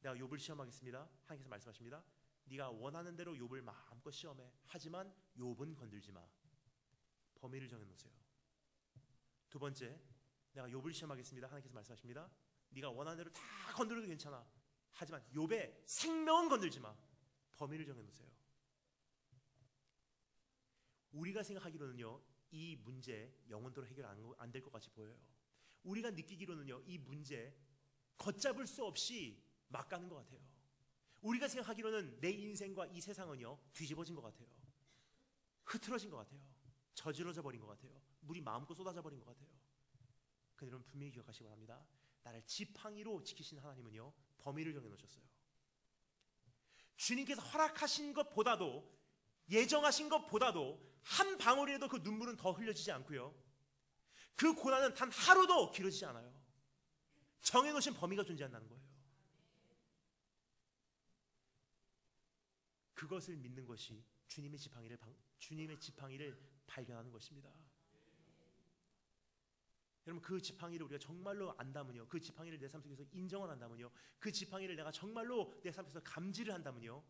내가 욥을 시험하겠습니다. 하나님께서 말씀하십니다. 네가 원하는 대로 욥을 마음껏 시험해. 하지만 욥은 건들지 마. 범위를 정해놓으세요. 두 번째, 내가 욥을 시험하겠습니다. 하나님께서 말씀하십니다. 네가 원하는 대로 다 건드려도 괜찮아. 하지만 욥의 생명은 건들지 마. 범위를 정해놓으세요. 우리가 생각하기로는요, 이 문제 영원토록 해결 안 될 것 같이 보여요. 우리가 느끼기로는요, 이 문제 걷잡을 수 없이 막 가는 것 같아요. 우리가 생각하기로는 내 인생과 이 세상은요, 뒤집어진 것 같아요. 흐트러진 것 같아요. 저질러져 버린 것 같아요. 물이 마음껏 쏟아져 버린 것 같아요. 근데 여러분 분명히 기억하시기 바랍니다. 나를 지팡이로 지키신 하나님은요, 범위를 정해놓으셨어요. 주님께서 허락하신 것보다도, 예정하신 것보다도 한 방울이라도 그 눈물은 더 흘려지지 않고요, 그 고난은 단 하루도 길어지지 않아요. 정해놓으신 범위가 존재한다는 거예요. 그것을 믿는 것이 주님의 지팡이를 발견하는 것입니다. 여러분, 그 지팡이를 우리가 정말로 안다면요, 그 지팡이를 내 삶 속에서 인정을 한다면요, 그 지팡이를 내가 정말로 내 삶 속에서 감지를 한다면요,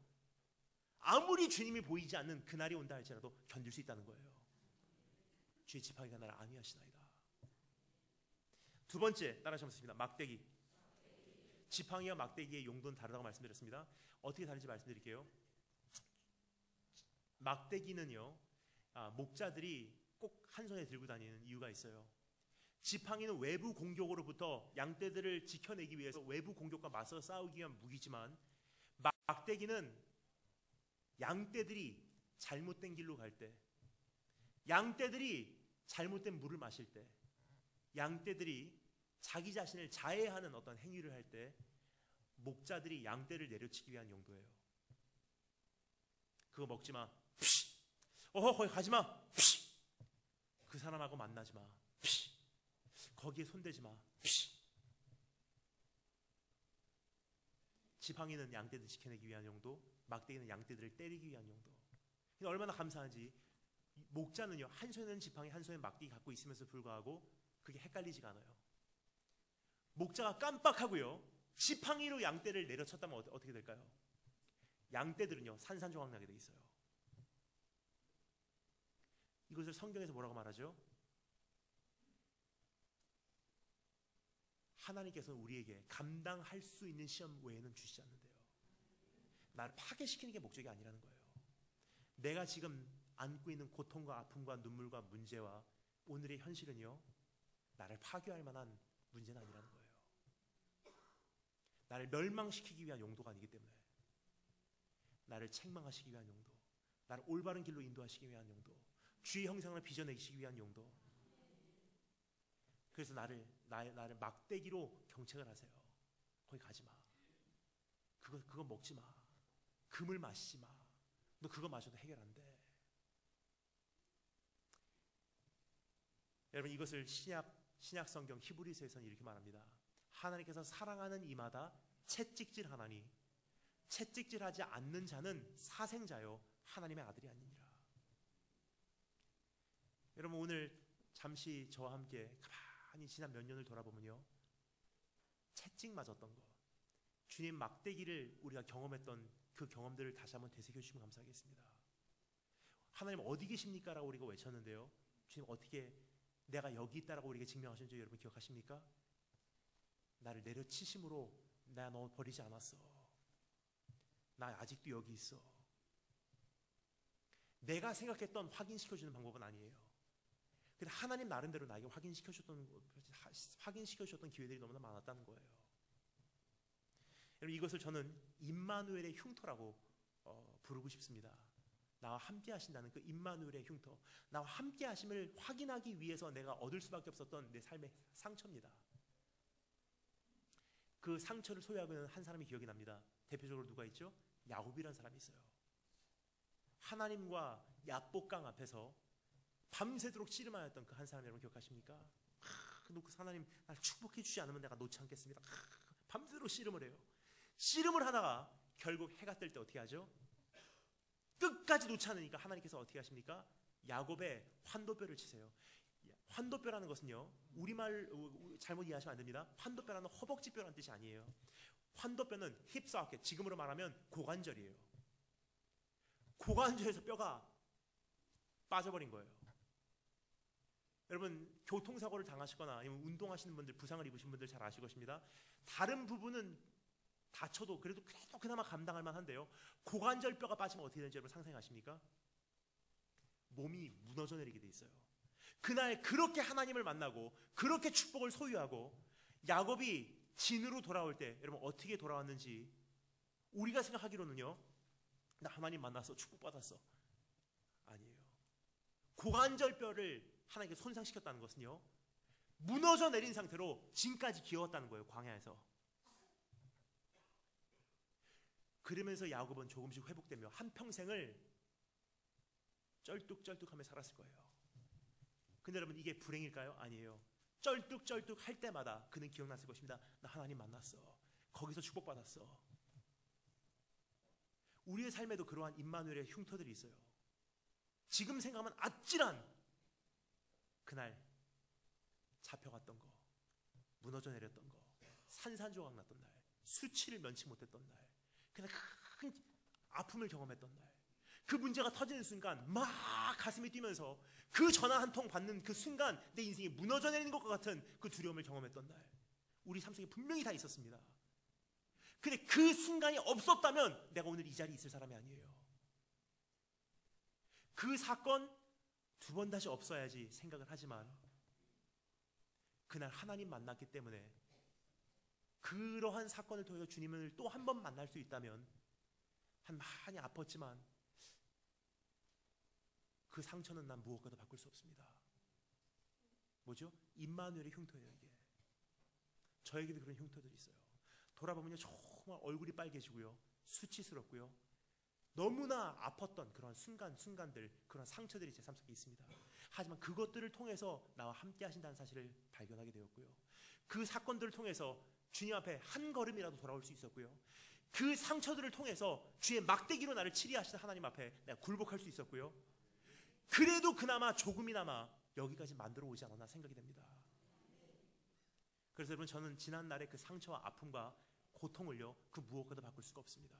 아무리 주님이 보이지 않는 그날이 온다 할지라도 견딜 수 있다는 거예요. 주의 지팡이가 나를 안위하시나이다. 두 번째, 따라하시면 좋습니다. 막대기. 지팡이와 막대기의 용도는 다르다고 말씀드렸습니다. 어떻게 다른지 말씀드릴게요. 막대기는요, 목자들이 꼭 한 손에 들고 다니는 이유가 있어요. 지팡이는 외부 공격으로부터 양떼들을 지켜내기 위해서 외부 공격과 맞서 싸우기 위한 무기지만, 막대기는 양떼들이 잘못된 길로 갈 때, 양떼들이 잘못된 물을 마실 때, 양떼들이 자기 자신을 자해하는 어떤 행위를 할 때 목자들이 양떼를 내려치기 위한 용도예요. 그거 먹지 마. 거기 가지 마. 그 사람하고 만나지 마. 거기에 손대지 마. 지팡이는 양떼들 지켜내기 위한 용도, 막대기는 양떼들을 때리기 위한 용도. 얼마나 감사한지. 목자는요, 한 손에는 지팡이, 한 손에 막대기 갖고 있으면서 불구하고 그게 헷갈리지가 않아요. 목자가 깜빡하고요, 지팡이로 양떼를 내려쳤다면 어떻게 될까요? 양떼들은요, 산산조각나게 돼 있어요. 이것을 성경에서 뭐라고 말하죠? 하나님께서는 우리에게 감당할 수 있는 시험 외에는 주시지 않는데요. 나를 파괴시키는 게 목적이 아니라는 거예요. 내가 지금 안고 있는 고통과 아픔과 눈물과 문제와 오늘의 현실은요, 나를 파괴할 만한 문제는 아니라는 거예요. 나를 멸망시키기 위한 용도가 아니기 때문에, 나를 책망하시기 위한 용도, 나를 올바른 길로 인도하시기 위한 용도, 주의 형상을 빚어내시기 위한 용도. 그래서 나를 막대기로 경책을 하세요. 거기 가지 마. 그거 먹지 마. 금을 마시지 마. 너 그거 마셔도 해결 안 돼. 여러분, 이것을 신약 성경 히브리서에서는 이렇게 말합니다. 하나님께서 사랑하는 이마다 채찍질 하나니 채찍질하지 않는 자는 사생자요 하나님의 아들이 아니니라. 여러분, 오늘 잠시 저와 함께 가만히 지난 몇 년을 돌아보면요, 채찍 맞았던 거, 주님 막대기를 우리가 경험했던 그 경험들을 다시 한번 되새겨 주시면 감사하겠습니다. 하나님 어디 계십니까? 라고 우리가 외쳤는데요, 주님 어떻게 내가 여기 있다라고 우리에게 증명하신 줄 여러분 기억하십니까? 나를 내려치심으로 나 너 버리지 않았어. 나 아직도 여기 있어. 내가 생각했던 확인시켜주는 방법은 아니에요. 근데 하나님 나름대로 나에게 확인시켜주셨던 기회들이 너무나 많았다는 거예요. 여러분, 이것을 저는 임마누엘의 흉터라고 부르고 싶습니다. 나와 함께 하신다는 그 임마누엘의 흉터, 나와 함께 하심을 확인하기 위해서 내가 얻을 수밖에 없었던 내 삶의 상처입니다. 그 상처를 소유하고 있는 한 사람이 기억이 납니다. 대표적으로 누가 있죠? 야곱이라는 사람이 있어요. 하나님과 야복강 앞에서 밤새도록 씨름하였던 그 한 사람 여러분 기억하십니까? 그 하나님 날 축복해 주지 않으면 내가 놓지 않겠습니다. 밤새도록 씨름을 해요. 씨름을 하다가 결국 해가 뜰 때 어떻게 하죠? 끝까지 놓지 않으니까 하나님께서 어떻게 하십니까? 야곱의 환도뼈를 치세요. 환도뼈라는 것은요, 우리말 잘못 이해하시면 안 됩니다. 환도뼈라는 허벅지뼈라는 뜻이 아니에요. 환도뼈는 힙사와켓, 지금으로 말하면 고관절이에요. 고관절에서 뼈가 빠져버린 거예요. 여러분, 교통사고를 당하시거나 아니면 운동하시는 분들, 부상을 입으신 분들 잘 아실 것입니다. 다른 부분은 다쳐도 그래도 그나마 감당할 만한데요, 고관절 뼈가 빠지면 어떻게 되는지 여러분 상상하십니까? 몸이 무너져 내리게 돼 있어요. 그날 그렇게 하나님을 만나고 그렇게 축복을 소유하고 야곱이 진으로 돌아올 때 여러분 어떻게 돌아왔는지 우리가 생각하기로는요, 나 하나님 만나서 축복받았어. 아니에요. 고관절 뼈를 하나님께 손상시켰다는 것은요, 무너져 내린 상태로 진까지 기어왔다는 거예요. 광야에서. 그러면서 야곱은 조금씩 회복되며 한평생을 쩔뚝쩔뚝하며 살았을 거예요. 근데 여러분, 이게 불행일까요? 아니에요. 쩔뚝쩔뚝 할 때마다 그는 기억났을 것입니다. 나 하나님 만났어. 거기서 축복받았어. 우리의 삶에도 그러한 임마누엘의 흉터들이 있어요. 지금 생각하면 아찔한 그날 잡혀갔던 거, 무너져 내렸던 거, 산산조각 났던 날, 수치를 면치 못했던 날, 그날 큰 아픔을 경험했던 날, 그 문제가 터지는 순간 막 가슴이 뛰면서 그 전화 한 통 받는 그 순간 내 인생이 무너져 내리는 것과 같은 그 두려움을 경험했던 날, 우리 삶 속에 분명히 다 있었습니다. 근데 그 순간이 없었다면 내가 오늘 이 자리에 있을 사람이 아니에요. 그 사건 두 번 다시 없어야지 생각을 하지만 그날 하나님 만났기 때문에 그러한 사건을 통해서 주님을 또 한 번 만날 수 있다면 많이 아팠지만 그 상처는 난 무엇과도 바꿀 수 없습니다. 뭐죠? 임마누엘의 흉터예요. 이게 저에게도 그런 흉터들이 있어요. 돌아보면요, 정말 얼굴이 빨개지고요, 수치스럽고요, 너무나 아팠던 그런 순간들, 그런 상처들이 제 삶 속에 있습니다. 하지만 그것들을 통해서 나와 함께 하신다는 사실을 발견하게 되었고요, 그 사건들을 통해서 주님 앞에 한 걸음이라도 돌아올 수 있었고요, 그 상처들을 통해서 주의 막대기로 나를 치리하시는 하나님 앞에 내가 굴복할 수 있었고요. 그래도 그나마 조금이나마 여기까지 만들어 오지 않았나 생각이 됩니다. 그래서 여러분, 저는 지난날의 그 상처와 아픔과 고통을요, 그 무엇과도 바꿀 수가 없습니다.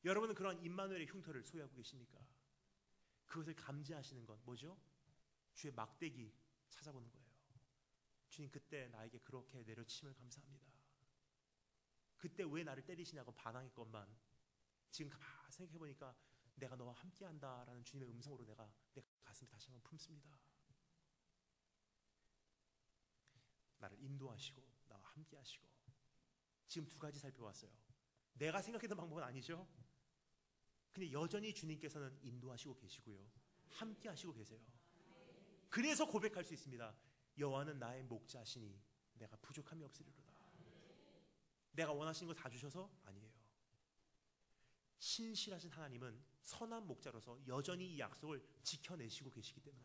여러분은 그런 임마누엘의 흉터를 소유하고 계십니까? 그것을 감지하시는 건 뭐죠? 주의 막대기 찾아보는 거예요. 주님, 그때 나에게 그렇게 내려치심을 감사합니다. 그때 왜 나를 때리시냐고 반항했건만 지금 가만히 생각해보니까 내가 너와 함께한다라는 주님의 음성으로 내가 내 가슴에 다시 한번 품습니다. 나를 인도하시고 나와 함께하시고. 지금 두 가지 살펴봤어요. 내가 생각했던 방법은 아니죠. 근데 여전히 주님께서는 인도하시고 계시고요, 함께하시고 계세요. 그래서 고백할 수 있습니다. 여호와는 나의 목자시니 내가 부족함이 없으리로다. 내가 원하시는 거 다 주셔서 아니에요. 신실하신 하나님은 선한 목자로서 여전히 이 약속을 지켜내시고 계시기 때문에.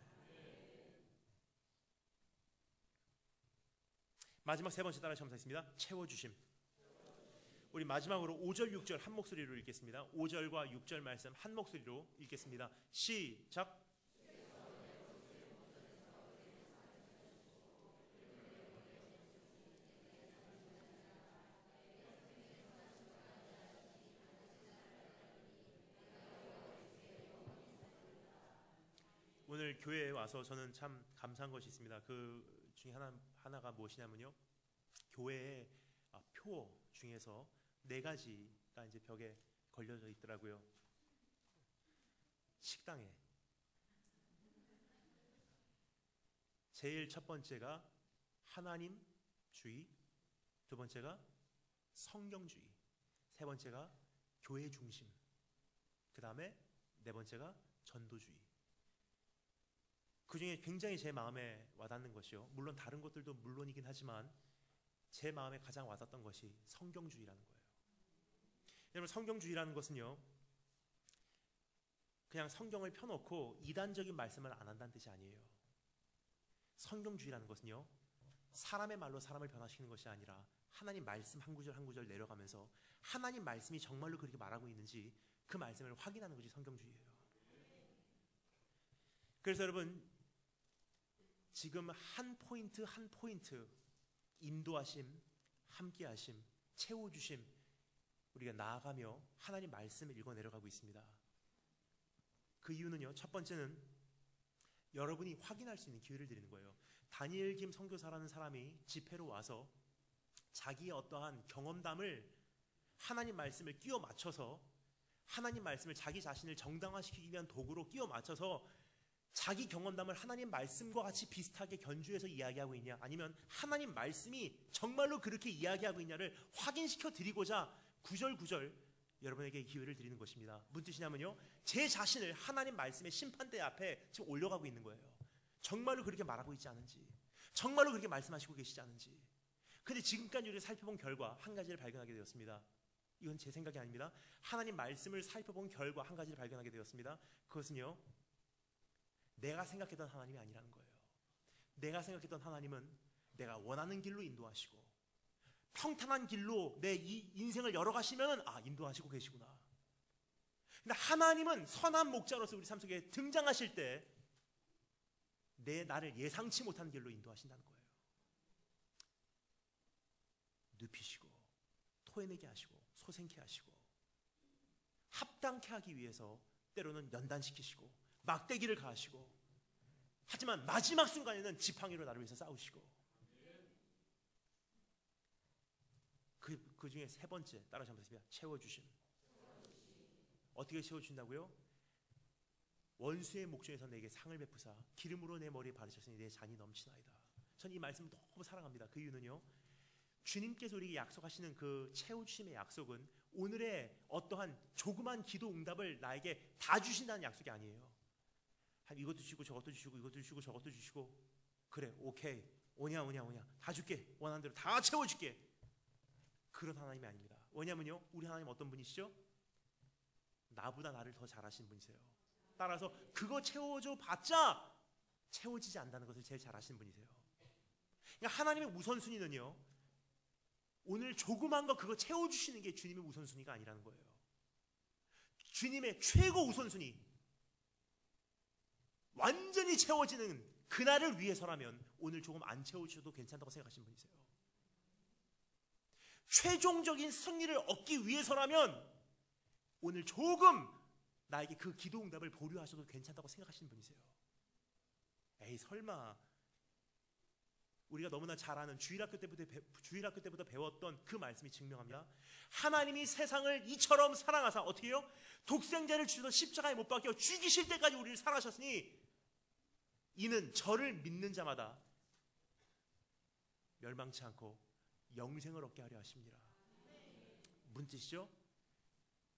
마지막 세 번째 따라 점사했습니다. 채워주심. 우리 마지막으로 5절 6절 한 목소리로 읽겠습니다. 5절과 6절 말씀 한 목소리로 읽겠습니다. 시작. 오늘 교회에 와서 저는 참 감사한 것이 있습니다. 그 중에 하나가 무엇이냐면요, 교회의 표 중에서 4가지가 이제 벽에 걸려져 있더라고요. 식당에 제일 첫 번째가 하나님주의, 두 번째가 성경주의, 세 번째가 교회 중심, 그 다음에 네 번째가 전도주의. 그 중에 굉장히 제 마음에 와닿는 것이요, 물론 다른 것들도 물론이긴 하지만 제 마음에 가장 와닿았던 것이 성경주의라는 거예요. 여러분, 성경주의라는 것은요, 그냥 성경을 펴놓고 이단적인 말씀을 안 한다는 뜻이 아니에요. 성경주의라는 것은요, 사람의 말로 사람을 변화시키는 것이 아니라 하나님 말씀 한 구절 한 구절 내려가면서 하나님 말씀이 정말로 그렇게 말하고 있는지 그 말씀을 확인하는 것이 성경주의예요. 그래서 여러분, 지금 한 포인트 한 포인트 인도하심, 함께하심, 채워주심, 우리가 나아가며 하나님 말씀을 읽어 내려가고 있습니다. 그 이유는요, 첫 번째는 여러분이 확인할 수 있는 기회를 드리는 거예요. 다니엘 김 선교사라는 사람이 집회로 와서 자기의 어떠한 경험담을 하나님 말씀을 끼워 맞춰서 하나님 말씀을 자기 자신을 정당화시키기 위한 도구로 끼워 맞춰서 자기 경험담을 하나님 말씀과 같이 비슷하게 견주해서 이야기하고 있냐, 아니면 하나님 말씀이 정말로 그렇게 이야기하고 있냐를 확인시켜 드리고자 구절구절 여러분에게 기회를 드리는 것입니다. 무슨 뜻이냐면요, 제 자신을 하나님 말씀의 심판대 앞에 지금 올려가고 있는 거예요. 정말로 그렇게 말하고 있지 않은지, 정말로 그렇게 말씀하시고 계시지 않은지. 근데 지금까지 우리가 살펴본 결과 한 가지를 발견하게 되었습니다. 이건 제 생각이 아닙니다. 하나님 말씀을 살펴본 결과 한 가지를 발견하게 되었습니다. 그것은요, 내가 생각했던 하나님이 아니라는 거예요. 내가 생각했던 하나님은 내가 원하는 길로 인도하시고 평탄한 길로 내 이 인생을 열어가시면 인도하시고 계시구나. 근데 하나님은 선한 목자로서 우리 삶 속에 등장하실 때 나를 예상치 못한 길로 인도하신다는 거예요. 눕히시고 토해내게 하시고 소생케 하시고 합당케 하기 위해서 때로는 연단시키시고 막대기를 가하시고, 하지만 마지막 순간에는 지팡이로 나를 위해서 싸우시고. 그 중에 세 번째 따라서 한번 보겠습니다. 채워주심. 어떻게 채워주신다고요? 원수의 목전에서 내게 상을 베푸사 기름으로 내 머리에 바르셨으니 내 잔이 넘치나이다. 전 이 말씀을 너무 사랑합니다. 그 이유는요, 주님께서 우리에게 약속하시는 그 채워주심의 약속은 오늘의 어떠한 조그만 기도 응답을 나에게 다 주신다는 약속이 아니에요. 이것도 주시고 저것도 주시고 이것도 주시고 저것도 주시고, 그래 오케이 오냐 다 줄게, 원하는 대로 다 채워줄게, 그런 하나님이 아닙니다. 왜냐면요, 우리 하나님 어떤 분이시죠? 나보다 나를 더 잘하시는 분이세요. 따라서 그거 채워줘 봤자 채워지지 않는다는 것을 제일 잘 아시는 분이세요. 그러니까 하나님의 우선순위는요, 오늘 조그만 거 그거 채워주시는 게 주님의 우선순위가 아니라는 거예요. 주님의 최고 우선순위, 완전히 채워지는 그날을 위해서라면 오늘 조금 안 채워주셔도 괜찮다고 생각하시는 분이세요. 최종적인 승리를 얻기 위해서라면 오늘 조금 나에게 그 기도 응답을 보류하셔도 괜찮다고 생각하시는 분이세요. 에이 설마, 우리가 너무나 잘 아는 주일학교 때부터 배웠던 그 말씀이 증명합니다. 하나님이 세상을 이처럼 사랑하사 어떻게 해요? 독생자를 주셔서 십자가에 못 박혀 죽이실 때까지 우리를 사랑하셨으니 이는 저를 믿는 자마다 멸망치 않고 영생을 얻게 하려 하십니다. 무슨 뜻이죠?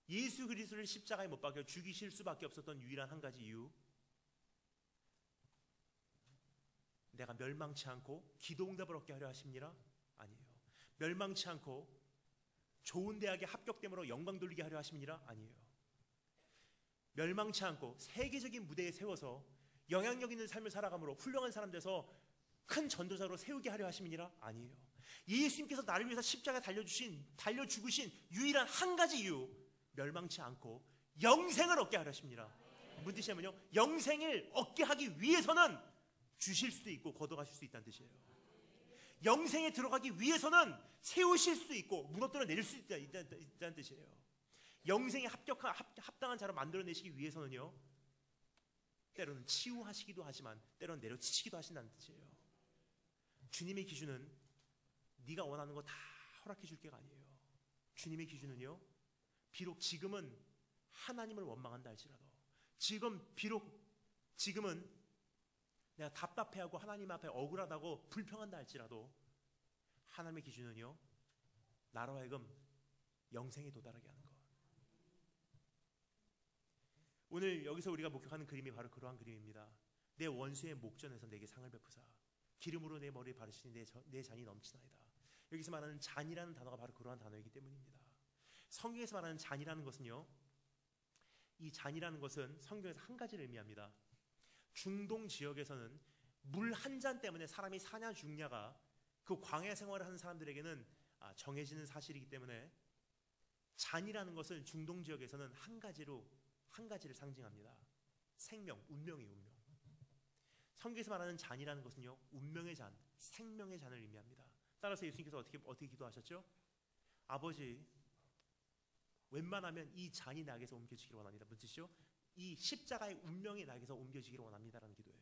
예수 그리스도를 십자가에 못 박혀 죽이실 수밖에 없었던 유일한 한 가지 이유, 내가 멸망치 않고 기도응답을 얻게 하려 하십니다? 아니에요. 멸망치 않고 좋은 대학에 합격됨으로 영광 돌리게 하려 하십니다? 아니에요. 멸망치 않고 세계적인 무대에 세워서 영향력 있는 삶을 살아감으로 훌륭한 사람 돼서 큰 전도자로 세우게 하려 하십니다? 아니에요. 예수님께서 나를 위해서 십자가에 달려 죽으신 유일한 한 가지 이유, 멸망치 않고 영생을 얻게 하려 하십니다. 무슨 뜻이냐면요, 영생을 얻게 하기 위해서는 주실 수도 있고 걷어가실 수 있다는 뜻이에요. 영생에 들어가기 위해서는 세우실 수도 있고 무너뜨려 내릴 수 있다는 뜻이에요. 영생에 합당한 자로 만들어내시기 위해서는요, 때로는 치유하시기도 하지만 때로는 내려치시기도 하신다는 뜻이에요. 주님의 기준은 네가 원하는 거 다 허락해 줄 게가 아니에요. 주님의 기준은요, 비록 지금은 하나님을 원망한다 할지라도, 지금은 내가 답답해하고 하나님 앞에 억울하다고 불평한다 할지라도 하나님의 기준은요, 나로 하여금 영생에 도달하게 하는 것. 오늘 여기서 우리가 목격하는 그림이 바로 그러한 그림입니다. 내 원수의 목전에서 내게 상을 베푸사 기름으로 내 머리에 바르시니 내 잔이 넘치나이다. 여기서 말하는 잔이라는 단어가 바로 그러한 단어이기 때문입니다. 성경에서 말하는 잔이라는 것은요, 이 잔이라는 것은 성경에서 한 가지를 의미합니다. 중동 지역에서는 물 한 잔 때문에 사람이 사냐 죽냐가 그 광야 생활을 하는 사람들에게는 정해지는 사실이기 때문에 잔이라는 것은 중동 지역에서는 한 가지를 상징합니다. 생명, 운명이에요. 운명. 성경에서 말하는 잔이라는 것은요, 운명의 잔, 생명의 잔을 의미합니다. 따라서 예수님께서 어떻게 기도하셨죠? 아버지, 웬만하면 이 잔이 나에게서 옮겨지기를 원합니다. 무슨 뜻이죠? 이 십자가의 운명이 나에게서 옮겨지기를 원합니다라는 기도예요.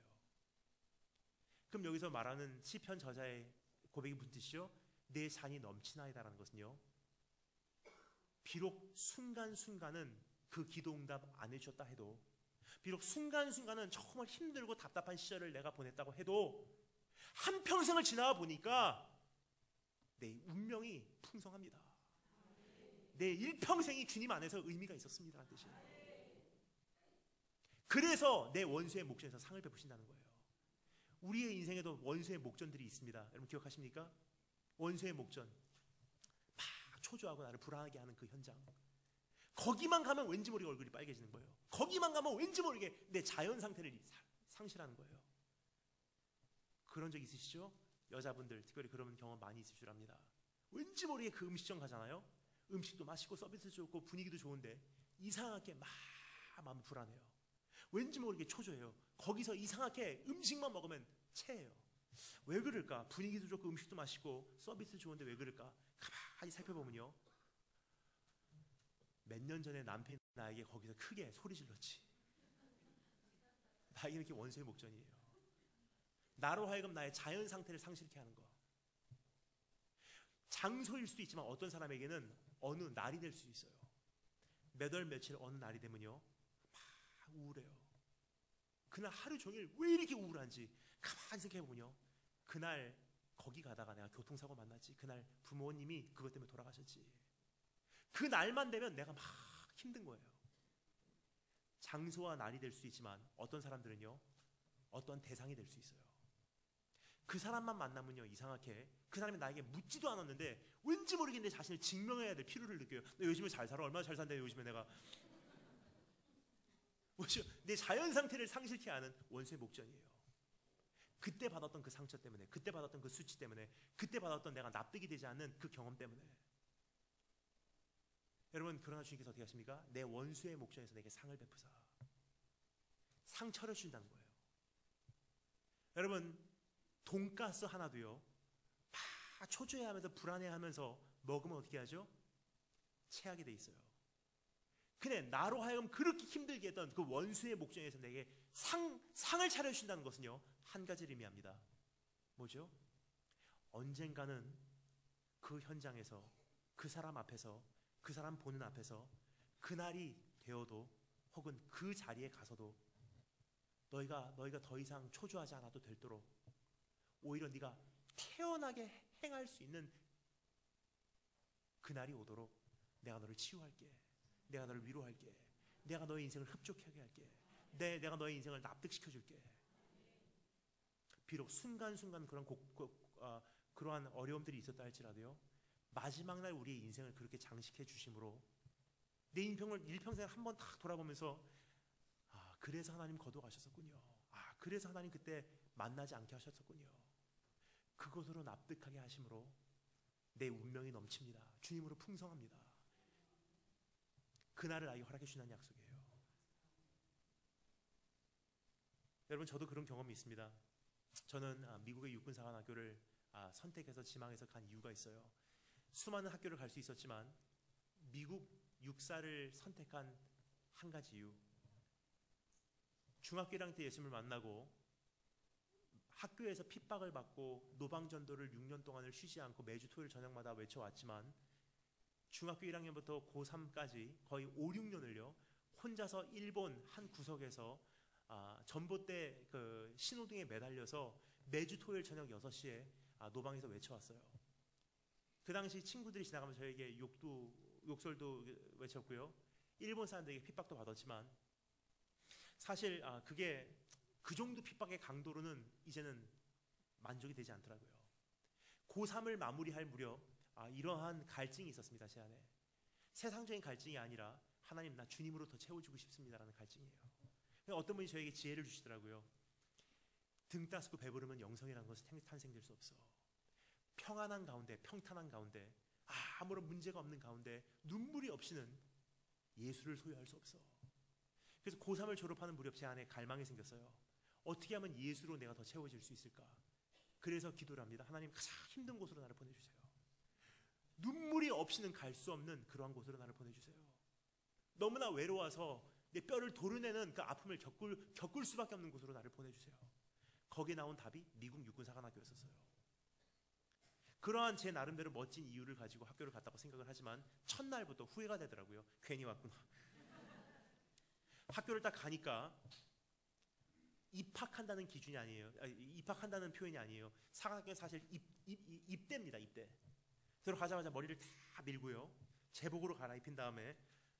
그럼 여기서 말하는 시편 저자의 고백이 무슨 뜻이죠? 내 잔이 넘치나이다라는 것은요, 비록 순간순간은 그 기도 응답 안 해주셨다 해도, 비록 순간순간은 정말 힘들고 답답한 시절을 내가 보냈다고 해도 한평생을 지나가 보니까 내 운명이 풍성합니다. 내 일평생이 주님 안에서 의미가 있었습니다라는 뜻이에요. 그래서 내 원수의 목전에서 상을 베푸신다는 거예요. 우리의 인생에도 원수의 목전들이 있습니다. 여러분 기억하십니까? 원수의 목전, 막 초조하고 나를 불안하게 하는 그 현장. 거기만 가면 왠지 모르게 얼굴이 빨개지는 거예요. 거기만 가면 왠지 모르게 내 자연 상태를 상실하는 거예요. 그런 적 있으시죠? 여자분들 특별히 그런 경험 많이 있을 줄 압니다. 왠지 모르게 그 음식점 가잖아요. 음식도 맛있고 서비스 좋고 분위기도 좋은데 이상하게 막 마음 불안해요. 왠지 모르게 초조해요. 거기서 이상하게 음식만 먹으면 체해요. 왜 그럴까? 분위기도 좋고 음식도 맛있고 서비스 좋은데 왜 그럴까? 가만히 살펴보면요, 몇 년 전에 남편이 나에게 거기서 크게 소리 질렀지. 나에게 이렇게 원수의 목전이에요. 나로 하여금 나의 자연 상태를 상실케 하는 거. 장소일 수도 있지만 어떤 사람에게는 어느 날이 될 수 있어요. 몇 월 며칠 어느 날이 되면요, 막 우울해요. 그날 하루 종일 왜 이렇게 우울한지 가만히 생각해보면요, 그날 거기 가다가 내가 교통사고 만났지. 그날 부모님이 그것 때문에 돌아가셨지. 그 날만 되면 내가 막 힘든 거예요. 장소와 날이 될 수 있지만 어떤 사람들은요, 어떤 대상이 될 수 있어요. 그 사람만 만나면요, 이상하게 그 사람이 나에게 묻지도 않았는데 왠지 모르게 내 자신을 증명해야 될 필요를 느껴요. 너 요즘에 잘 살아? 얼마나 잘 산다 요즘에 내가. 내 자연 상태를 상실케 하는 원수의 목전이에요. 그때 받았던 그 상처 때문에, 그때 받았던 그 수치 때문에, 그때 받았던 내가 납득이 되지 않는 그 경험 때문에. 여러분, 그러나 주님께서 어떻게 하십니까? 내 원수의 목전에서 내게 상을 베푸사 상처를 주신다는 거예요. 여러분, 돈가스 하나도요 막 초조해하면서 불안해하면서 먹으면 어떻게 하죠? 체하게 돼 있어요. 근데 나로 하여금 그렇게 힘들게 했던 그 원수의 목전에서 내게 상을 차려주신다는 것은요 한 가지를 의미합니다. 뭐죠? 언젠가는 그 현장에서, 그 사람 앞에서, 그 사람 보는 앞에서 그날이 되어도, 혹은 그 자리에 가서도 너희가 더 이상 초조하지 않아도 되도록 오히려 네가 태연하게 행할 수 있는 그날이 오도록 내가 너를 치유할게, 내가 너를 위로할게, 내가 너의 인생을 흡족하게 할게, 내가 너의 인생을 납득시켜줄게. 비록 순간순간 그러한 어려움들이 있었다 할지라도요 마지막 날 우리의 인생을 그렇게 장식해 주심으로 내 일평생을 한번 딱 돌아보면서 그래서 하나님 거둬가셨었군요. 그래서 하나님 그때 만나지 않게 하셨었군요. 그것으로 납득하게 하심으로 내 운명이 넘칩니다. 주님으로 풍성합니다. 그날을 나에게 허락해 주시는 약속이에요. 여러분, 저도 그런 경험이 있습니다. 저는 미국의 육군사관학교를 선택해서 지망해서 간 이유가 있어요. 수많은 학교를 갈 수 있었지만 미국 육사를 선택한 한 가지 이유, 중학교 1학년 때 예수님을 만나고 학교에서 핍박을 받고 노방전도를 6년 동안을 쉬지 않고 매주 토요일 저녁마다 외쳐왔지만 중학교 1학년부터 고3까지 거의 5, 6년을요 혼자서 일본 한 구석에서 전봇대 그 신호등에 매달려서 매주 토요일 저녁 6시에 노방에서 외쳐왔어요. 그 당시 친구들이 지나가면서 저에게 욕설도 외쳤고요, 일본 사람들에게 핍박도 받았지만 사실 그게 그 정도 핍박의 강도로는 이제는 만족이 되지 않더라고요. 고3을 마무리할 무렵 이러한 갈증이 있었습니다. 제 안에 세상적인 갈증이 아니라 하나님, 나 주님으로 더 채워주고 싶습니다라는 갈증이에요. 어떤 분이 저에게 지혜를 주시더라고요. 등 따스고 배부르면 영성이라는 것은 탄생될 수 없어. 평안한 가운데, 평탄한 가운데, 아무런 문제가 없는 가운데 눈물이 없이는 예수를 소유할 수 없어. 그래서 고3을 졸업하는 무렵 제 안에 갈망이 생겼어요. 어떻게 하면 예수로 내가 더 채워질 수 있을까? 그래서 기도를 합니다. 하나님, 가장 힘든 곳으로 나를 보내주세요. 눈물이 없이는 갈 수 없는 그러한 곳으로 나를 보내주세요. 너무나 외로워서 내 뼈를 도려내는 그 아픔을 겪을 수밖에 없는 곳으로 나를 보내주세요. 거기에 나온 답이 미국 육군사관학교였었어요. 그러한 제 나름대로 멋진 이유를 가지고 학교를 갔다고 생각을 하지만 첫날부터 후회가 되더라고요. 괜히 왔구나. 학교를 딱 가니까 입학한다는 기준이 아니에요. 입학한다는 표현이 아니에요. 사관학교는 사실 입대입니다. 입대. 들어가자마자 머리를 다 밀고요, 제복으로 갈아입힌 다음에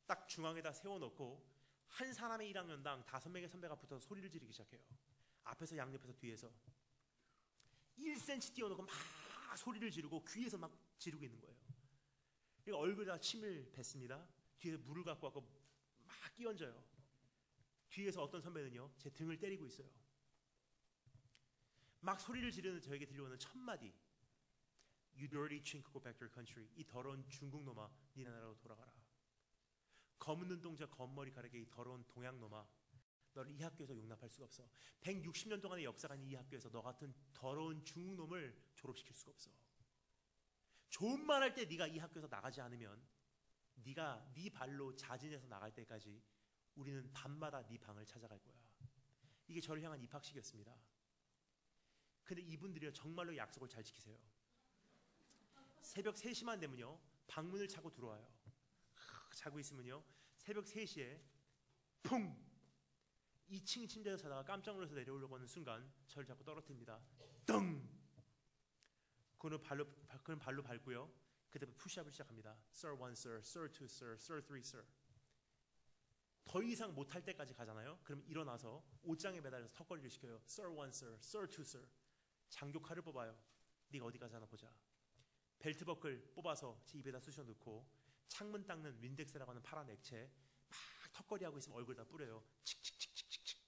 딱 중앙에다 세워놓고 한 사람의 1학년당 5명의 선배가 붙어서 소리를 지르기 시작해요. 앞에서, 양옆에서, 뒤에서 1cm 띄워놓고 막 소리를 지르고 귀에서 막 지르고 있는 거예요. 그러니까 얼굴에다 침을 뱉습니다. 뒤에서 물을 갖고 와서 막 끼얹어요. 뒤에서 어떤 선배는요 제 등을 때리고 있어요. 막 소리를 지르는 저에게 들려오는 첫 마디, You dirty chink, go back to your country. 이 더러운 중국 놈아, 네 나라로 돌아가라. 검은 눈동자, 검은 머리카락에 이 더러운 동양 놈아, 너를 이 학교에서 용납할 수가 없어. 160년 동안의 역사가 있는 이 학교에서 너 같은 더러운 중국 놈을 졸업시킬 수가 없어. 좋은 말 할 때 네가 이 학교에서 나가지 않으면 네가 네 발로 자진해서 나갈 때까지 우리는 밤마다 네 방을 찾아갈 거야. 이게 저를 향한 입학식이었습니다. 근데 이분들이요 정말로 약속을 잘 지키세요. 새벽 3시만 되면요 방문을 차고 들어와요. 자고 있으면요 새벽 3시에 퐁! 2층 침대에서 자다가 깜짝 놀라서 내려오려고 하는 순간 저를 자꾸 떨어뜨립니다. 덩! 그는 발로 밟고요 그다음에 푸시업을 시작합니다. Sir 1, Sir, Sir 2, Sir, Sir 3, Sir. 더 이상 못할 때까지 가잖아요. 그럼 일어나서 옷장에 매달려서 턱걸이를 시켜요. Sir 1, Sir, Sir 2, Sir. 장교 칼을 뽑아요. 네가 어디까지 하나 보자. 벨트버클 뽑아서 제 입에다 쑤셔 넣고 창문 닦는 윈덱스라고 하는 파란 액체 막 턱걸이하고 있으면 얼굴에다 뿌려요. 칙칙칙칙칙칙.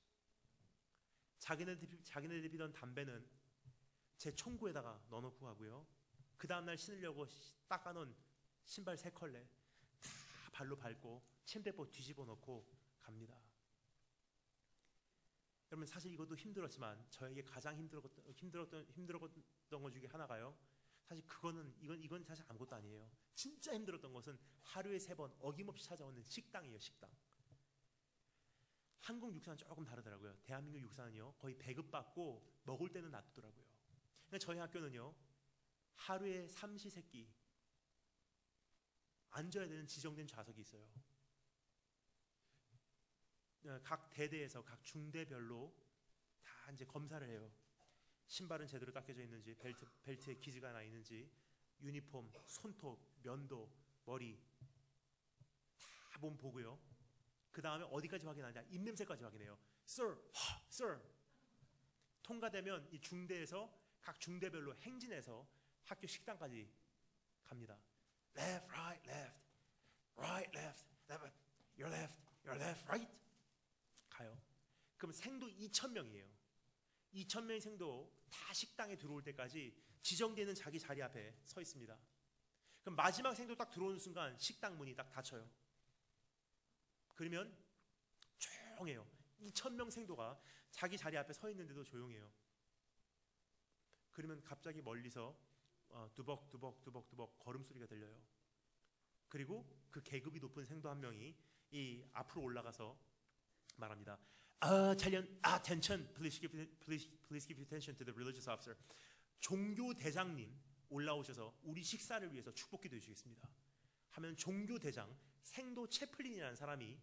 자기네들이 피던 담배는 제 총구에다가 넣어놓고 가고요. 그 다음날 신으려고 닦아놓은 신발 3컬레 다 발로 밟고 침대포 뒤집어 놓고 갑니다. 여러분, 사실 이것도 힘들었지만 저에게 가장 힘들었던 것 중에 하나가요. 사실 이건 사실 아무것도 아니에요. 진짜 힘들었던 것은 하루에 3번 어김없이 찾아오는 식당이에요. 식당. 한국 육사는 조금 다르더라고요. 대한민국 육사는요 거의 배급받고 먹을 때는 놔두더라고요. 근데 저희 학교는요 하루에 삼시세끼 앉아야 되는 지정된 좌석이 있어요. 각 대대에서 각 중대별로 다 이제 검사를 해요. 신발은 제대로 닦여져 있는지, 벨트에 기지가 나 있는지, 유니폼, 손톱, 면도, 머리 다 몸 보고요. 그 다음에 어디까지 확인하냐? 입냄새까지 확인해요. Sir, Sir. 통과되면 이 중대에서 각 중대별로 행진해서 학교 식당까지 갑니다. Left, right, left, right, left, left, your left, your left, right. 가요. 그럼 생도 2,000명이에요. 2,000명의 생도 다 식당에 들어올 때까지 지정되는 자기 자리 앞에 서 있습니다. 그럼 마지막 생도 딱 들어오는 순간 식당 문이 딱 닫혀요. 그러면 조용해요. 2,000명 생도가 자기 자리 앞에 서 있는데도 조용해요. 그러면 갑자기 멀리서 두벅두벅 걸음소리가 들려요. 그리고 그 계급이 높은 생도 한 명이 이 앞으로 올라가서 말합니다. Attention, please give attention to the religious officer. 종교 대장님 올라오셔서 우리 식사를 위해서 축복기도 해주시겠습니다. 하면 종교 대장 생도 채플린이라는 사람이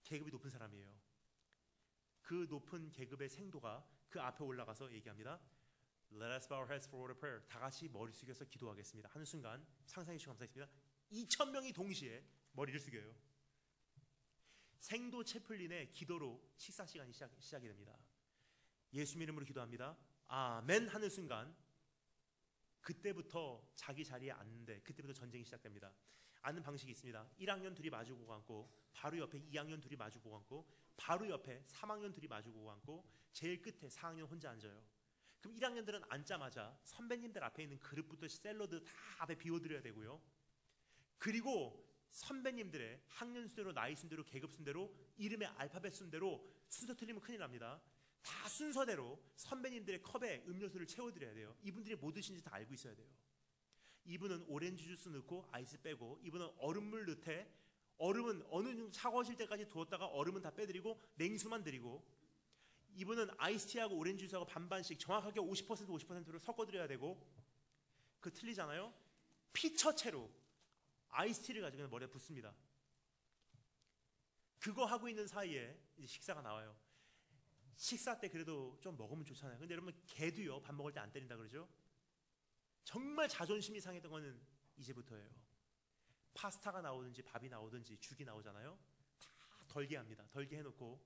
계급이 높은 사람이에요. 그 높은 계급의 생도가 그 앞에 올라가서 얘기합니다. Let us bow our heads for a prayer. 다 같이 머리 숙여서 기도하겠습니다. 하는 순간 상상해 주시면 감사하겠습니다. 2,000명이 동시에 머리를 숙여요. 생도 채플린의 기도로 식사 시간이 시작이 됩니다. 예수 이름으로 기도합니다. 아멘 하는 순간 그때부터 자기 자리에 앉는데 그때부터 전쟁이 시작됩니다. 앉는 방식이 있습니다. 1학년 둘이 마주보고 앉고 바로 옆에 2학년 둘이 마주보고 앉고 바로 옆에 3학년 둘이 마주보고 앉고 제일 끝에 4학년 혼자 앉아요. 그럼 1학년들은 앉자마자 선배님들 앞에 있는 그릇부터 샐러드 다 앞에 비워드려야 되고요. 그리고 선배님들의 학년 순대로, 나이 순대로, 계급 순대로, 이름의 알파벳 순대로 순서 틀리면 큰일 납니다. 다 순서대로 선배님들의 컵에 음료수를 채워드려야 돼요. 이분들이 뭐 드시는지 다 알고 있어야 돼요. 이분은 오렌지 주스 넣고 아이스 빼고, 이분은 얼음물 넣되 얼음은 어느 정도 차가워질 때까지 두었다가 얼음은 다 빼드리고 냉수만 드리고, 이분은 아이스티하고 오렌지 주스하고 반반씩 정확하게 50%로 섞어드려야 되고, 그 틀리잖아요? 피처채로 아이스티를 가지고 머리에 붓습니다. 그거 하고 있는 사이에 이제 식사가 나와요. 식사 때 그래도 좀 먹으면 좋잖아요. 근데 여러분, 개도요 밥 먹을 때 안 때린다 그러죠? 정말 자존심이 상했던 거는 이제부터예요. 파스타가 나오든지 밥이 나오든지 죽이 나오잖아요. 다 덜게 합니다. 덜게 해놓고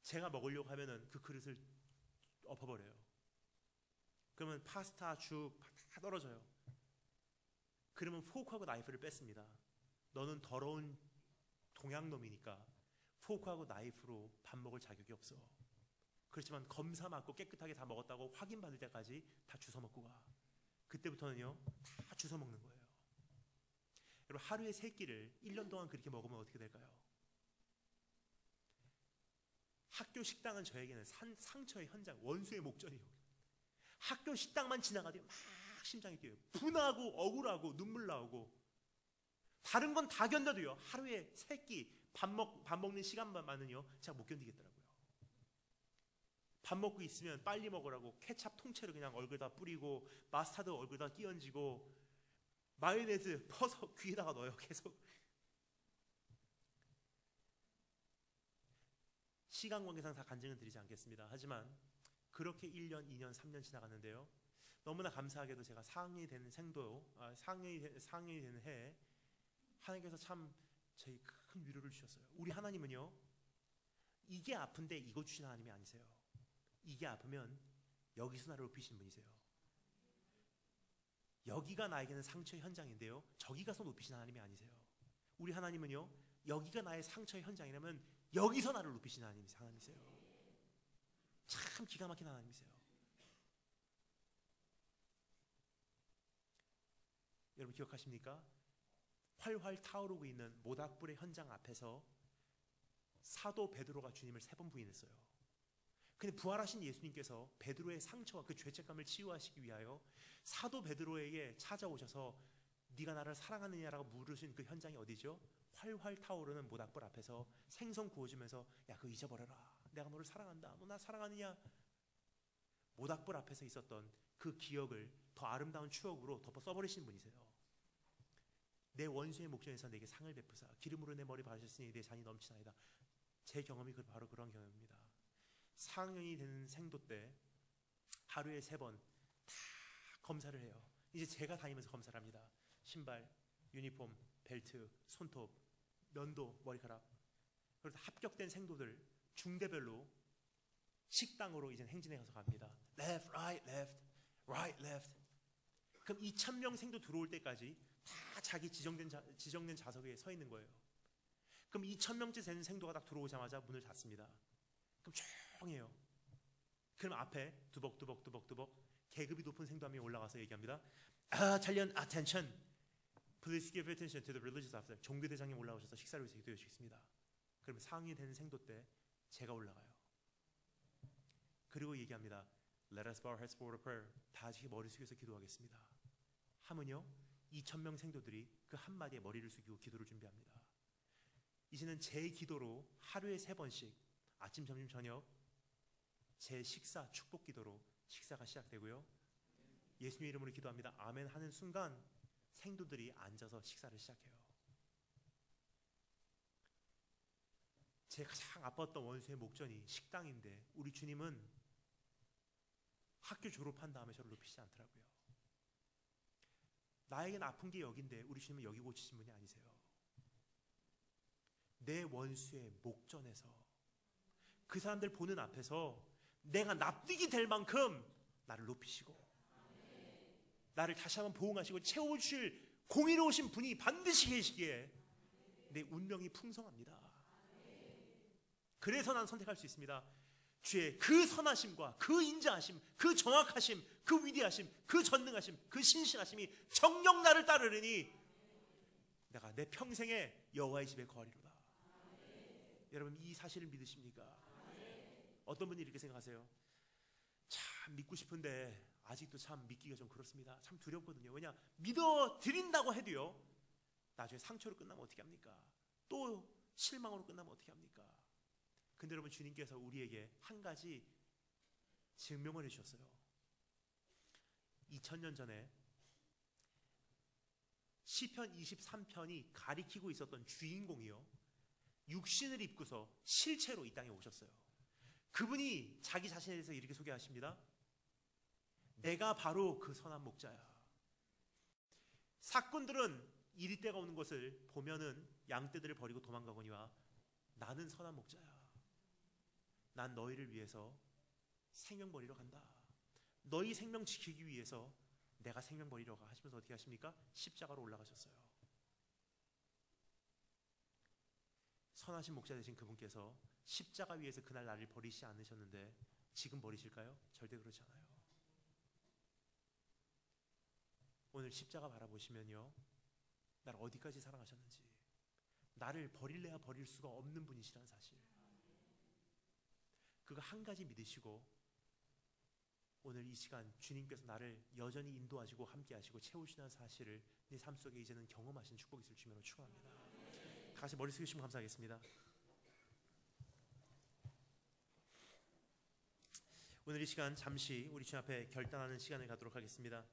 제가 먹으려고 하면은 그 그릇을 엎어버려요. 그러면 파스타, 죽 다 떨어져요. 그러면 포크하고 나이프를 뺐습니다. 너는 더러운 동양놈이니까 포크하고 나이프로 밥 먹을 자격이 없어. 그렇지만 검사 맞고 깨끗하게 다 먹었다고 확인받을 때까지 다 주워 먹고 가. 그때부터는요 다 주워 먹는 거예요. 여러분, 하루에 3끼를 1년 동안 그렇게 먹으면 어떻게 될까요? 학교 식당은 저에게는 상처의 현장, 원수의 목전이에요. 학교 식당만 지나가도 막 심장이 뛰어요. 분하고 억울하고 눈물 나오고, 다른 건 다 견뎌도요 하루에 3끼 밥 먹는 시간만은요 제가 못 견디겠더라고요. 밥 먹고 있으면 빨리 먹으라고 케찹 통째로 그냥 얼굴에다 뿌리고, 마스타드 얼굴에다 끼얹고, 마요네즈 퍼서 귀에다가 넣어요. 계속. 시간 관계상 다 간증은 드리지 않겠습니다. 하지만 그렇게 1년, 2년, 3년 지나갔는데요, 너무나 감사하게도 제가 4학년이 되는 생도, 4학년이 되는 해에 하나님께서 참 저희 큰 위로를 주셨어요. 우리 하나님은요, 이게 아픈데 이거 주신 하나님이 아니세요. 이게 아프면 여기서 나를 높이신 분이세요. 여기가 나에게는 상처의 현장인데요, 저기 가서 높이신 하나님이 아니세요. 우리 하나님은요, 여기가 나의 상처의 현장이라면 여기서 나를 높이신 하나님이세요. 참 기가 막힌 하나님이세요. 여러분 기억하십니까? 활활 타오르고 있는 모닥불의 현장 앞에서 사도 베드로가 주님을 3번 부인했어요. 근데 부활하신 예수님께서 베드로의 상처와 그 죄책감을 치유하시기 위하여 사도 베드로에게 찾아오셔서 네가 나를 사랑하느냐라고 물으신 그 현장이 어디죠? 활활 타오르는 모닥불 앞에서 생선 구워주면서 야 그거 잊어버려라, 내가 너를 사랑한다, 너 나 사랑하느냐. 모닥불 앞에서 있었던 그 기억을 더 아름다운 추억으로 덮어 써버리신 분이세요. 내 원수의 목전에서 내게 상을 베푸사 기름으로 내 머리 바르셨으니 내 잔이 넘치나이다. 제 경험이 바로 그런 경험입니다. 4학년이 되는 생도 때 하루에 3번 다 검사를 해요. 이제 제가 다니면서 검사를 합니다. 신발, 유니폼, 벨트, 손톱, 면도, 머리카락. 그래서 합격된 생도들 중대별로 식당으로 이제 행진해 가서 갑니다. Left, right, left, right, left. 그럼 2,000명 생도 들어올 때까지 다 자기 지정된 좌석에 서 있는 거예요. 그럼 2,000명째 되는 생도가 딱 들어오자마자 문을 닫습니다. 그럼 조용해요. 그럼 앞에 두벅두벅 계급이 높은 생도 한 명이 올라가서 얘기합니다. Italian attention. Please give attention to the religious officer. 종교대장님 올라오셔서 식사를 기도해 주시겠습니다. 그러면 상황이 되는 생도 때 제가 올라가요. 그리고 얘기합니다. Let us bow our heads for a prayer. 다 같이 머리 숙여서 기도하겠습니다. 하면요 2,000명 생도들이 그 한마디에 머리를 숙이고 기도를 준비합니다. 이제는 제 기도로 하루에 3번씩 아침, 점심, 저녁 제 식사, 축복 기도로 식사가 시작되고요. 예수님의 이름으로 기도합니다. 아멘 하는 순간 생도들이 앉아서 식사를 시작해요. 제가 가장 아팠던 원수의 목전이 식당인데 우리 주님은 학교 졸업한 다음에 저를 높이시지 않더라고요. 나에겐 아픈 게 여긴데 우리 주님은 여기 고치신 분이 아니세요. 내 원수의 목전에서 그 사람들 보는 앞에서 내가 납득이 될 만큼 나를 높이시고 나를 다시 한번 보응하시고 채워주실 공의로우신 분이 반드시 계시기에 내 운명이 풍성합니다. 그래서 난 선택할 수 있습니다. 주의 그 선하심과 그 인자하심, 그 정확하심, 그 위대하심, 그 전능하심, 그 신실하심이 정녕 나를 따르리니 내가 내 평생에 여호와의 집에 거하리로다. 여러분 이 사실을 믿으십니까? 어떤 분이 이렇게 생각하세요? 참 믿고 싶은데 아직도 참 믿기가 좀 그렇습니다. 참 두렵거든요. 왜냐? 믿어드린다고 해도요 나중에 상처로 끝나면 어떻게 합니까? 또 실망으로 끝나면 어떻게 합니까? 근데 여러분 주님께서 우리에게 한 가지 증명을 해주셨어요. 2000년 전에 시편 23편이 가리키고 있었던 주인공이요 육신을 입고서 실체로 이 땅에 오셨어요. 그분이 자기 자신에 대해서 이렇게 소개하십니다. 내가 바로 그 선한 목자야. 사꾼들은 이리 때가 오는 것을 보면은 양떼들을 버리고 도망가거니와 나는 선한 목자야. 난 너희를 위해서 생명 버리러 간다. 너희 생명 지키기 위해서 내가 생명 버리러 가 하시면서 어떻게 하십니까? 십자가로 올라가셨어요. 선하신 목자 되신 그분께서 십자가 위에서 그날 나를 버리시지 않으셨는데 지금 버리실까요? 절대 그렇지 않아요. 오늘 십자가 바라보시면요 나를 어디까지 사랑하셨는지, 나를 버릴래야 버릴 수가 없는 분이시라는 사실, 그거 한 가지 믿으시고 오늘 이 시간 주님께서 나를 여전히 인도하시고 함께하시고 채우시는 사실을 내 삶 속에 이제는 경험하신 축복이 있을 주님으로 축원합니다. 다 같이 머리 숙이시면 감사하겠습니다. 오늘 이 시간 잠시 우리 주님 앞에 결단하는 시간을 갖도록 하겠습니다.